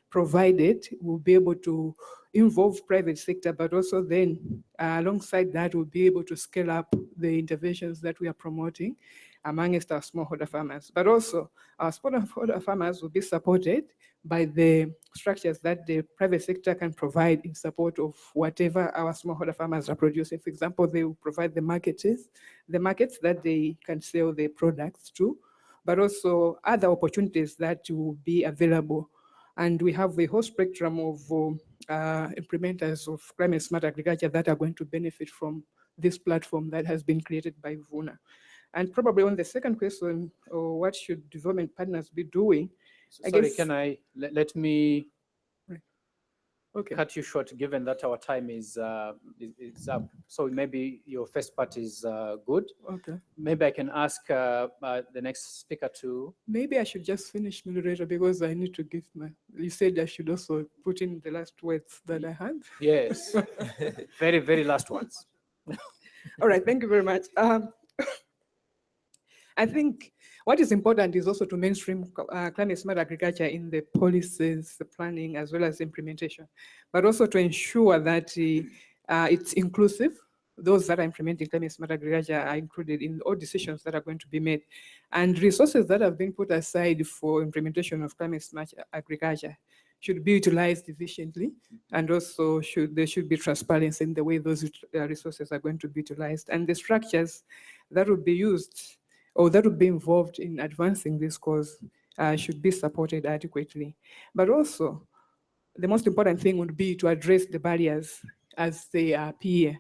provided, we'll be able to involve private sector, but also then alongside that, we'll be able to scale up the interventions that we are promoting amongst our smallholder farmers. But also our smallholder farmers will be supported by the structures that the private sector can provide in support of whatever our smallholder farmers are producing. For example, they will provide the markets that they can sell their products to, but also other opportunities that will be available. And we have a whole spectrum of implementers of climate smart agriculture that are going to benefit from this platform that has been created by Vuna. And probably on the second question, what should development partners be doing? Sorry, can I, let me okay. cut you short, given that our time is up. So maybe your first part is good. Okay. Maybe I can ask the next speaker to. Maybe I should just finish, moderator, because I need to give you said I should also put in the last words that I had. Yes, very, very last ones. All right, thank you very much. I think what is important is also to mainstream climate smart agriculture in the policies, the planning, as well as implementation, but also to ensure that it's inclusive. Those that are implementing climate smart agriculture are included in all decisions that are going to be made. And resources that have been put aside for implementation of climate smart agriculture should be utilized efficiently, and also there should be transparency in the way those resources are going to be utilized. And the structures that will be used or that would be involved in advancing this cause should be supported adequately. But also, the most important thing would be to address the barriers as they appear,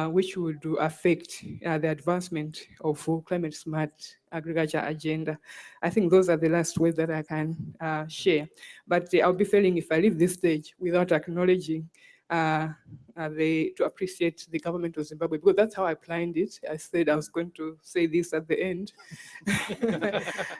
which would affect the advancement of climate smart agriculture agenda. I think those are the last words that I can share. But I'll be failing if I leave this stage without acknowledging to appreciate the government of Zimbabwe, because that's how I planned it. I said I was going to say this at the end.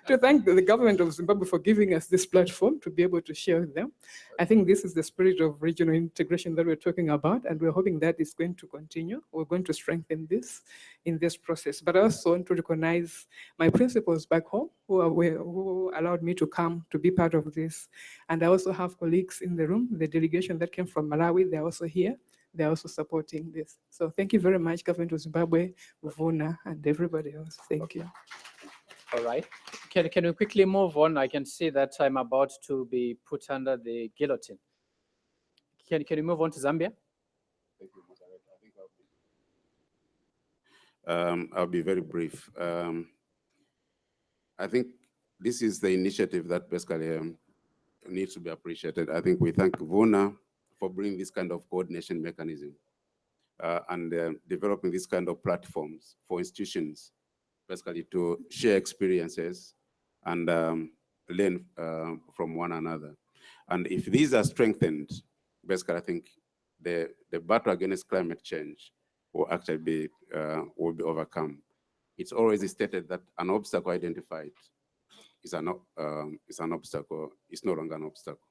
To thank the government of Zimbabwe for giving us this platform to be able to share with them. I think this is the spirit of regional integration that we're talking about, and we're hoping that it's going to continue. We're going to strengthen this in this process. But I also want to recognize my principals back home who allowed me to come to be part of this. And I also have colleagues in the room, the delegation that came from Malawi, they're also here. They're also supporting this. So thank you very much, government of Zimbabwe, Vuna, and everybody else. Thank you. All right. Can we quickly move on? I can see that I'm about to be put under the guillotine. Can you move on to Zambia? I'll be very brief. I think this is the initiative that basically needs to be appreciated. I think we thank Vuna for bringing this kind of coordination mechanism and developing this kind of platforms for institutions, basically to share experiences and learn from one another. And if these are strengthened, basically I think the battle against climate change will actually be overcome. It's always stated that an obstacle identified is an obstacle, it's no longer an obstacle.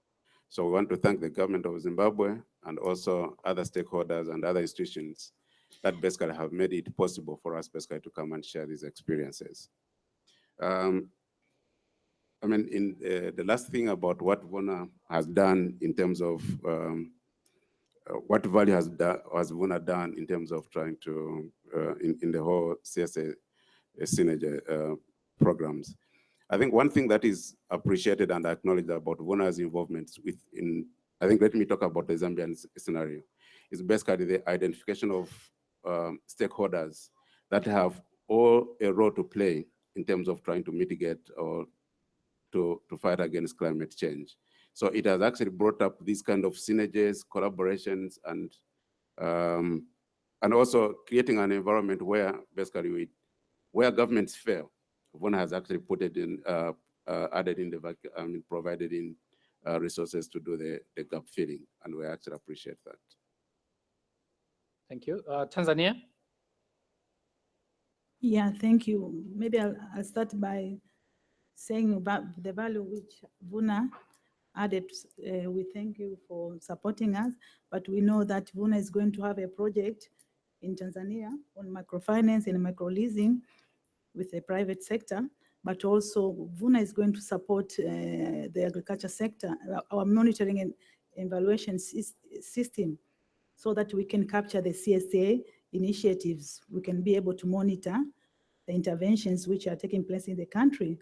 So we want to thank the government of Zimbabwe and also other stakeholders and other institutions that basically have made it possible for us basically to come and share these experiences. I mean, in the last thing about what Vuna has done in terms of what value has Vuna done in terms of trying to, in the whole CSA synergy programs. I think one thing that is appreciated and acknowledged about Vuna's involvement I think let me talk about the Zambian scenario, is basically the identification of stakeholders that have all a role to play in terms of trying to mitigate or to fight against climate change. So it has actually brought up these kind of synergies, collaborations, and also creating an environment where basically where governments fail. Vuna has actually put it in, added in the provided in resources to do the gap filling, and we actually appreciate that. Thank you. Tanzania? Yeah, thank you. Maybe I'll start by saying about the value which Vuna added. We thank you for supporting us, but we know that Vuna is going to have a project in Tanzania on microfinance and microleasing with the private sector, but also Vuna is going to support the agriculture sector, our monitoring and evaluation system, so that we can capture the CSA initiatives. We can be able to monitor the interventions which are taking place in the country.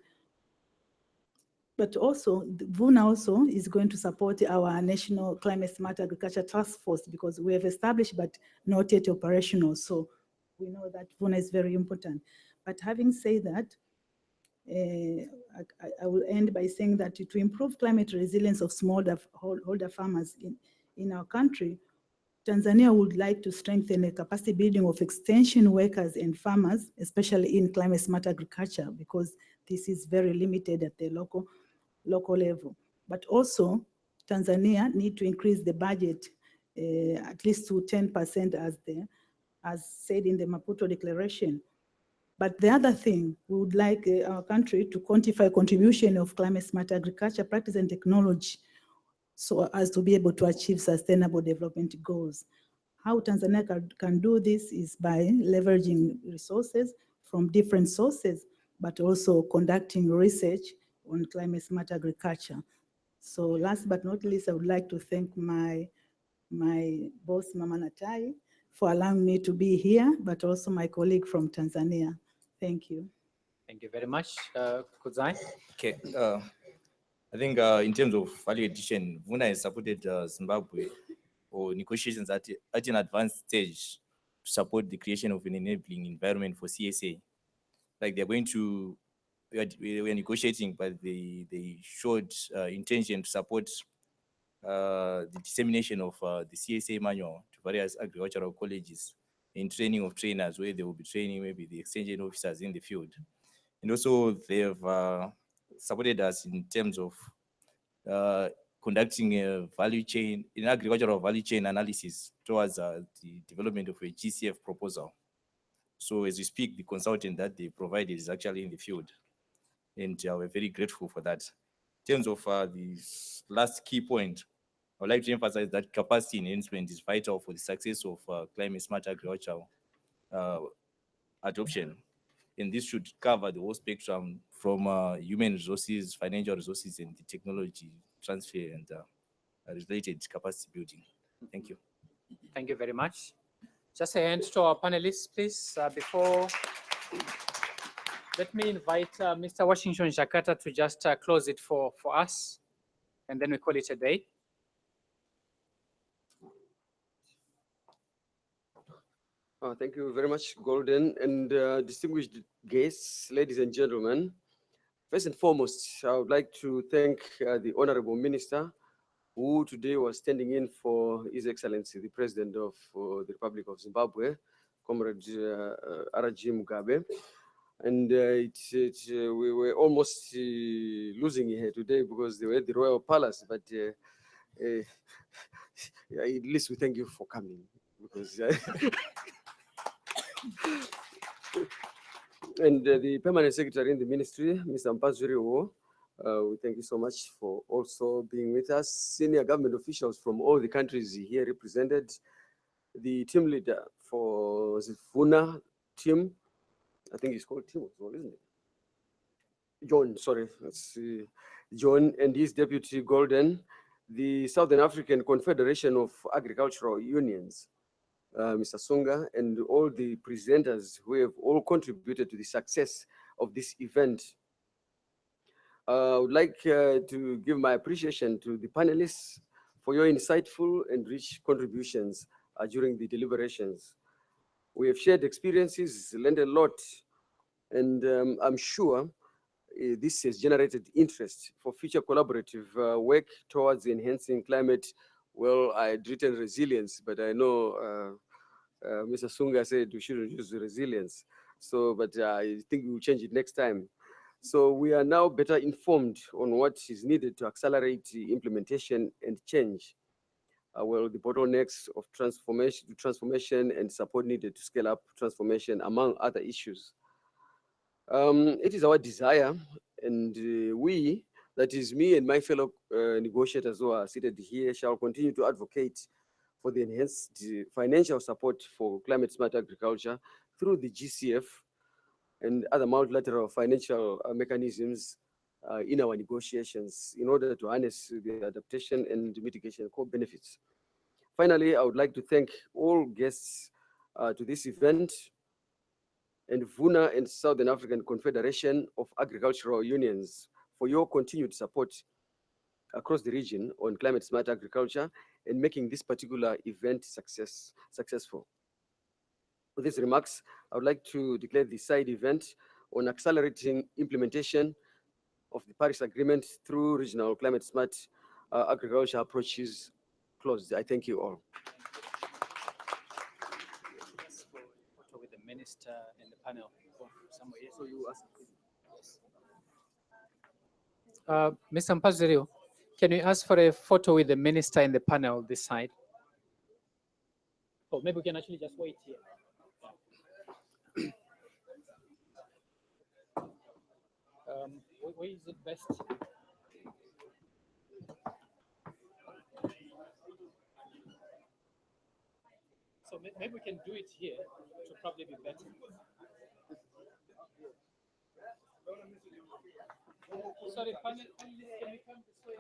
But also, Vuna also is going to support our National Climate Smart Agriculture Task Force, because we have established but not yet operational. So we know that Vuna is very important. But having said that, I will end by saying that to improve climate resilience of smallholder farmers in our country, Tanzania would like to strengthen the capacity building of extension workers and farmers, especially in climate smart agriculture, because this is very limited at the local level. But also, Tanzania need to increase the budget at least to 10% as said in the Maputo Declaration. But the other thing, we would like our country to quantify contribution of climate smart agriculture practice and technology, so as to be able to achieve sustainable development goals. How Tanzania can do this is by leveraging resources from different sources, but also conducting research on climate smart agriculture. So last but not least, I would like to thank my boss, Mama Natai, for allowing me to be here, but also my colleague from Tanzania. Thank you. Thank you very much. Kudzai? Okay. I think in terms of value addition, Vuna has supported Zimbabwe or negotiations at an advanced stage to support the creation of an enabling environment for CSA. Like they're going to, we are negotiating, but they showed intention to support the dissemination of the CSA manual to various agricultural colleges in training of trainers, where they will be training maybe the extension officers in the field. And also they have supported us in terms of conducting a value chain, in agricultural value chain analysis towards the development of a GCF proposal. So as we speak, the consultant that they provided is actually in the field, and we're very grateful for that. In terms of the last key point, I would like to emphasize that capacity enhancement is vital for the success of climate smart agriculture adoption. And this should cover the whole spectrum from human resources, financial resources, and the technology transfer and related capacity building. Thank you. Thank you very much. Just a hand to our panelists, please. Before, let me invite Mr. Washington Jakarta to just close it for us, and then we call it a day. Thank you very much, Golden, and distinguished guests, ladies and gentlemen. First and foremost, I would like to thank the Honorable Minister, who today was standing in for His Excellency, the President of the Republic of Zimbabwe, Comrade R.G. Mugabe. And we were almost losing her today because they were at the Royal Palace, but at least we thank you for coming, because and the Permanent Secretary in the Ministry, Mr. Mpazuriwo, we thank you so much for also being with us. Senior government officials from all the countries here represented, the team leader for the Vuna team, I think it's called Tim as well, isn't it? John, sorry, let's see. John and his deputy Golden, the Southern African Confederation of Agricultural Unions, Mr. Sunga, and all the presenters who have all contributed to the success of this event. I would like to give my appreciation to the panelists for your insightful and rich contributions during the deliberations. We have shared experiences, learned a lot, and I'm sure this has generated interest for future collaborative work towards enhancing climate. Well, I had written resilience, but I know Mr. Sunga said we shouldn't use resilience. So, but I think we'll change it next time. So we are now better informed on what is needed to accelerate the implementation and change. Well, the bottlenecks of transformation and support needed to scale up transformation, among other issues. It is our desire, and we, that is me and my fellow negotiators who are seated here, shall continue to advocate for the enhanced financial support for climate smart agriculture through the GCF and other multilateral financial mechanisms in our negotiations in order to harness the adaptation and mitigation core benefits. Finally, I would like to thank all guests to this event and Vuna and Southern African Confederation of Agricultural Unions for your continued support across the region on climate smart agriculture and making this particular event successful. With these remarks, I would like to declare the side event on accelerating implementation of the Paris Agreement through regional climate smart agriculture approaches closed. I thank you all. With the minister and the panel. So you ask. Mr. Mpazirio, can we ask for a photo with the minister and the panel this side? Or maybe we can actually just wait here. Where is it best? So maybe we can do it here. It will probably be better. Sorry, panel, can we come this way?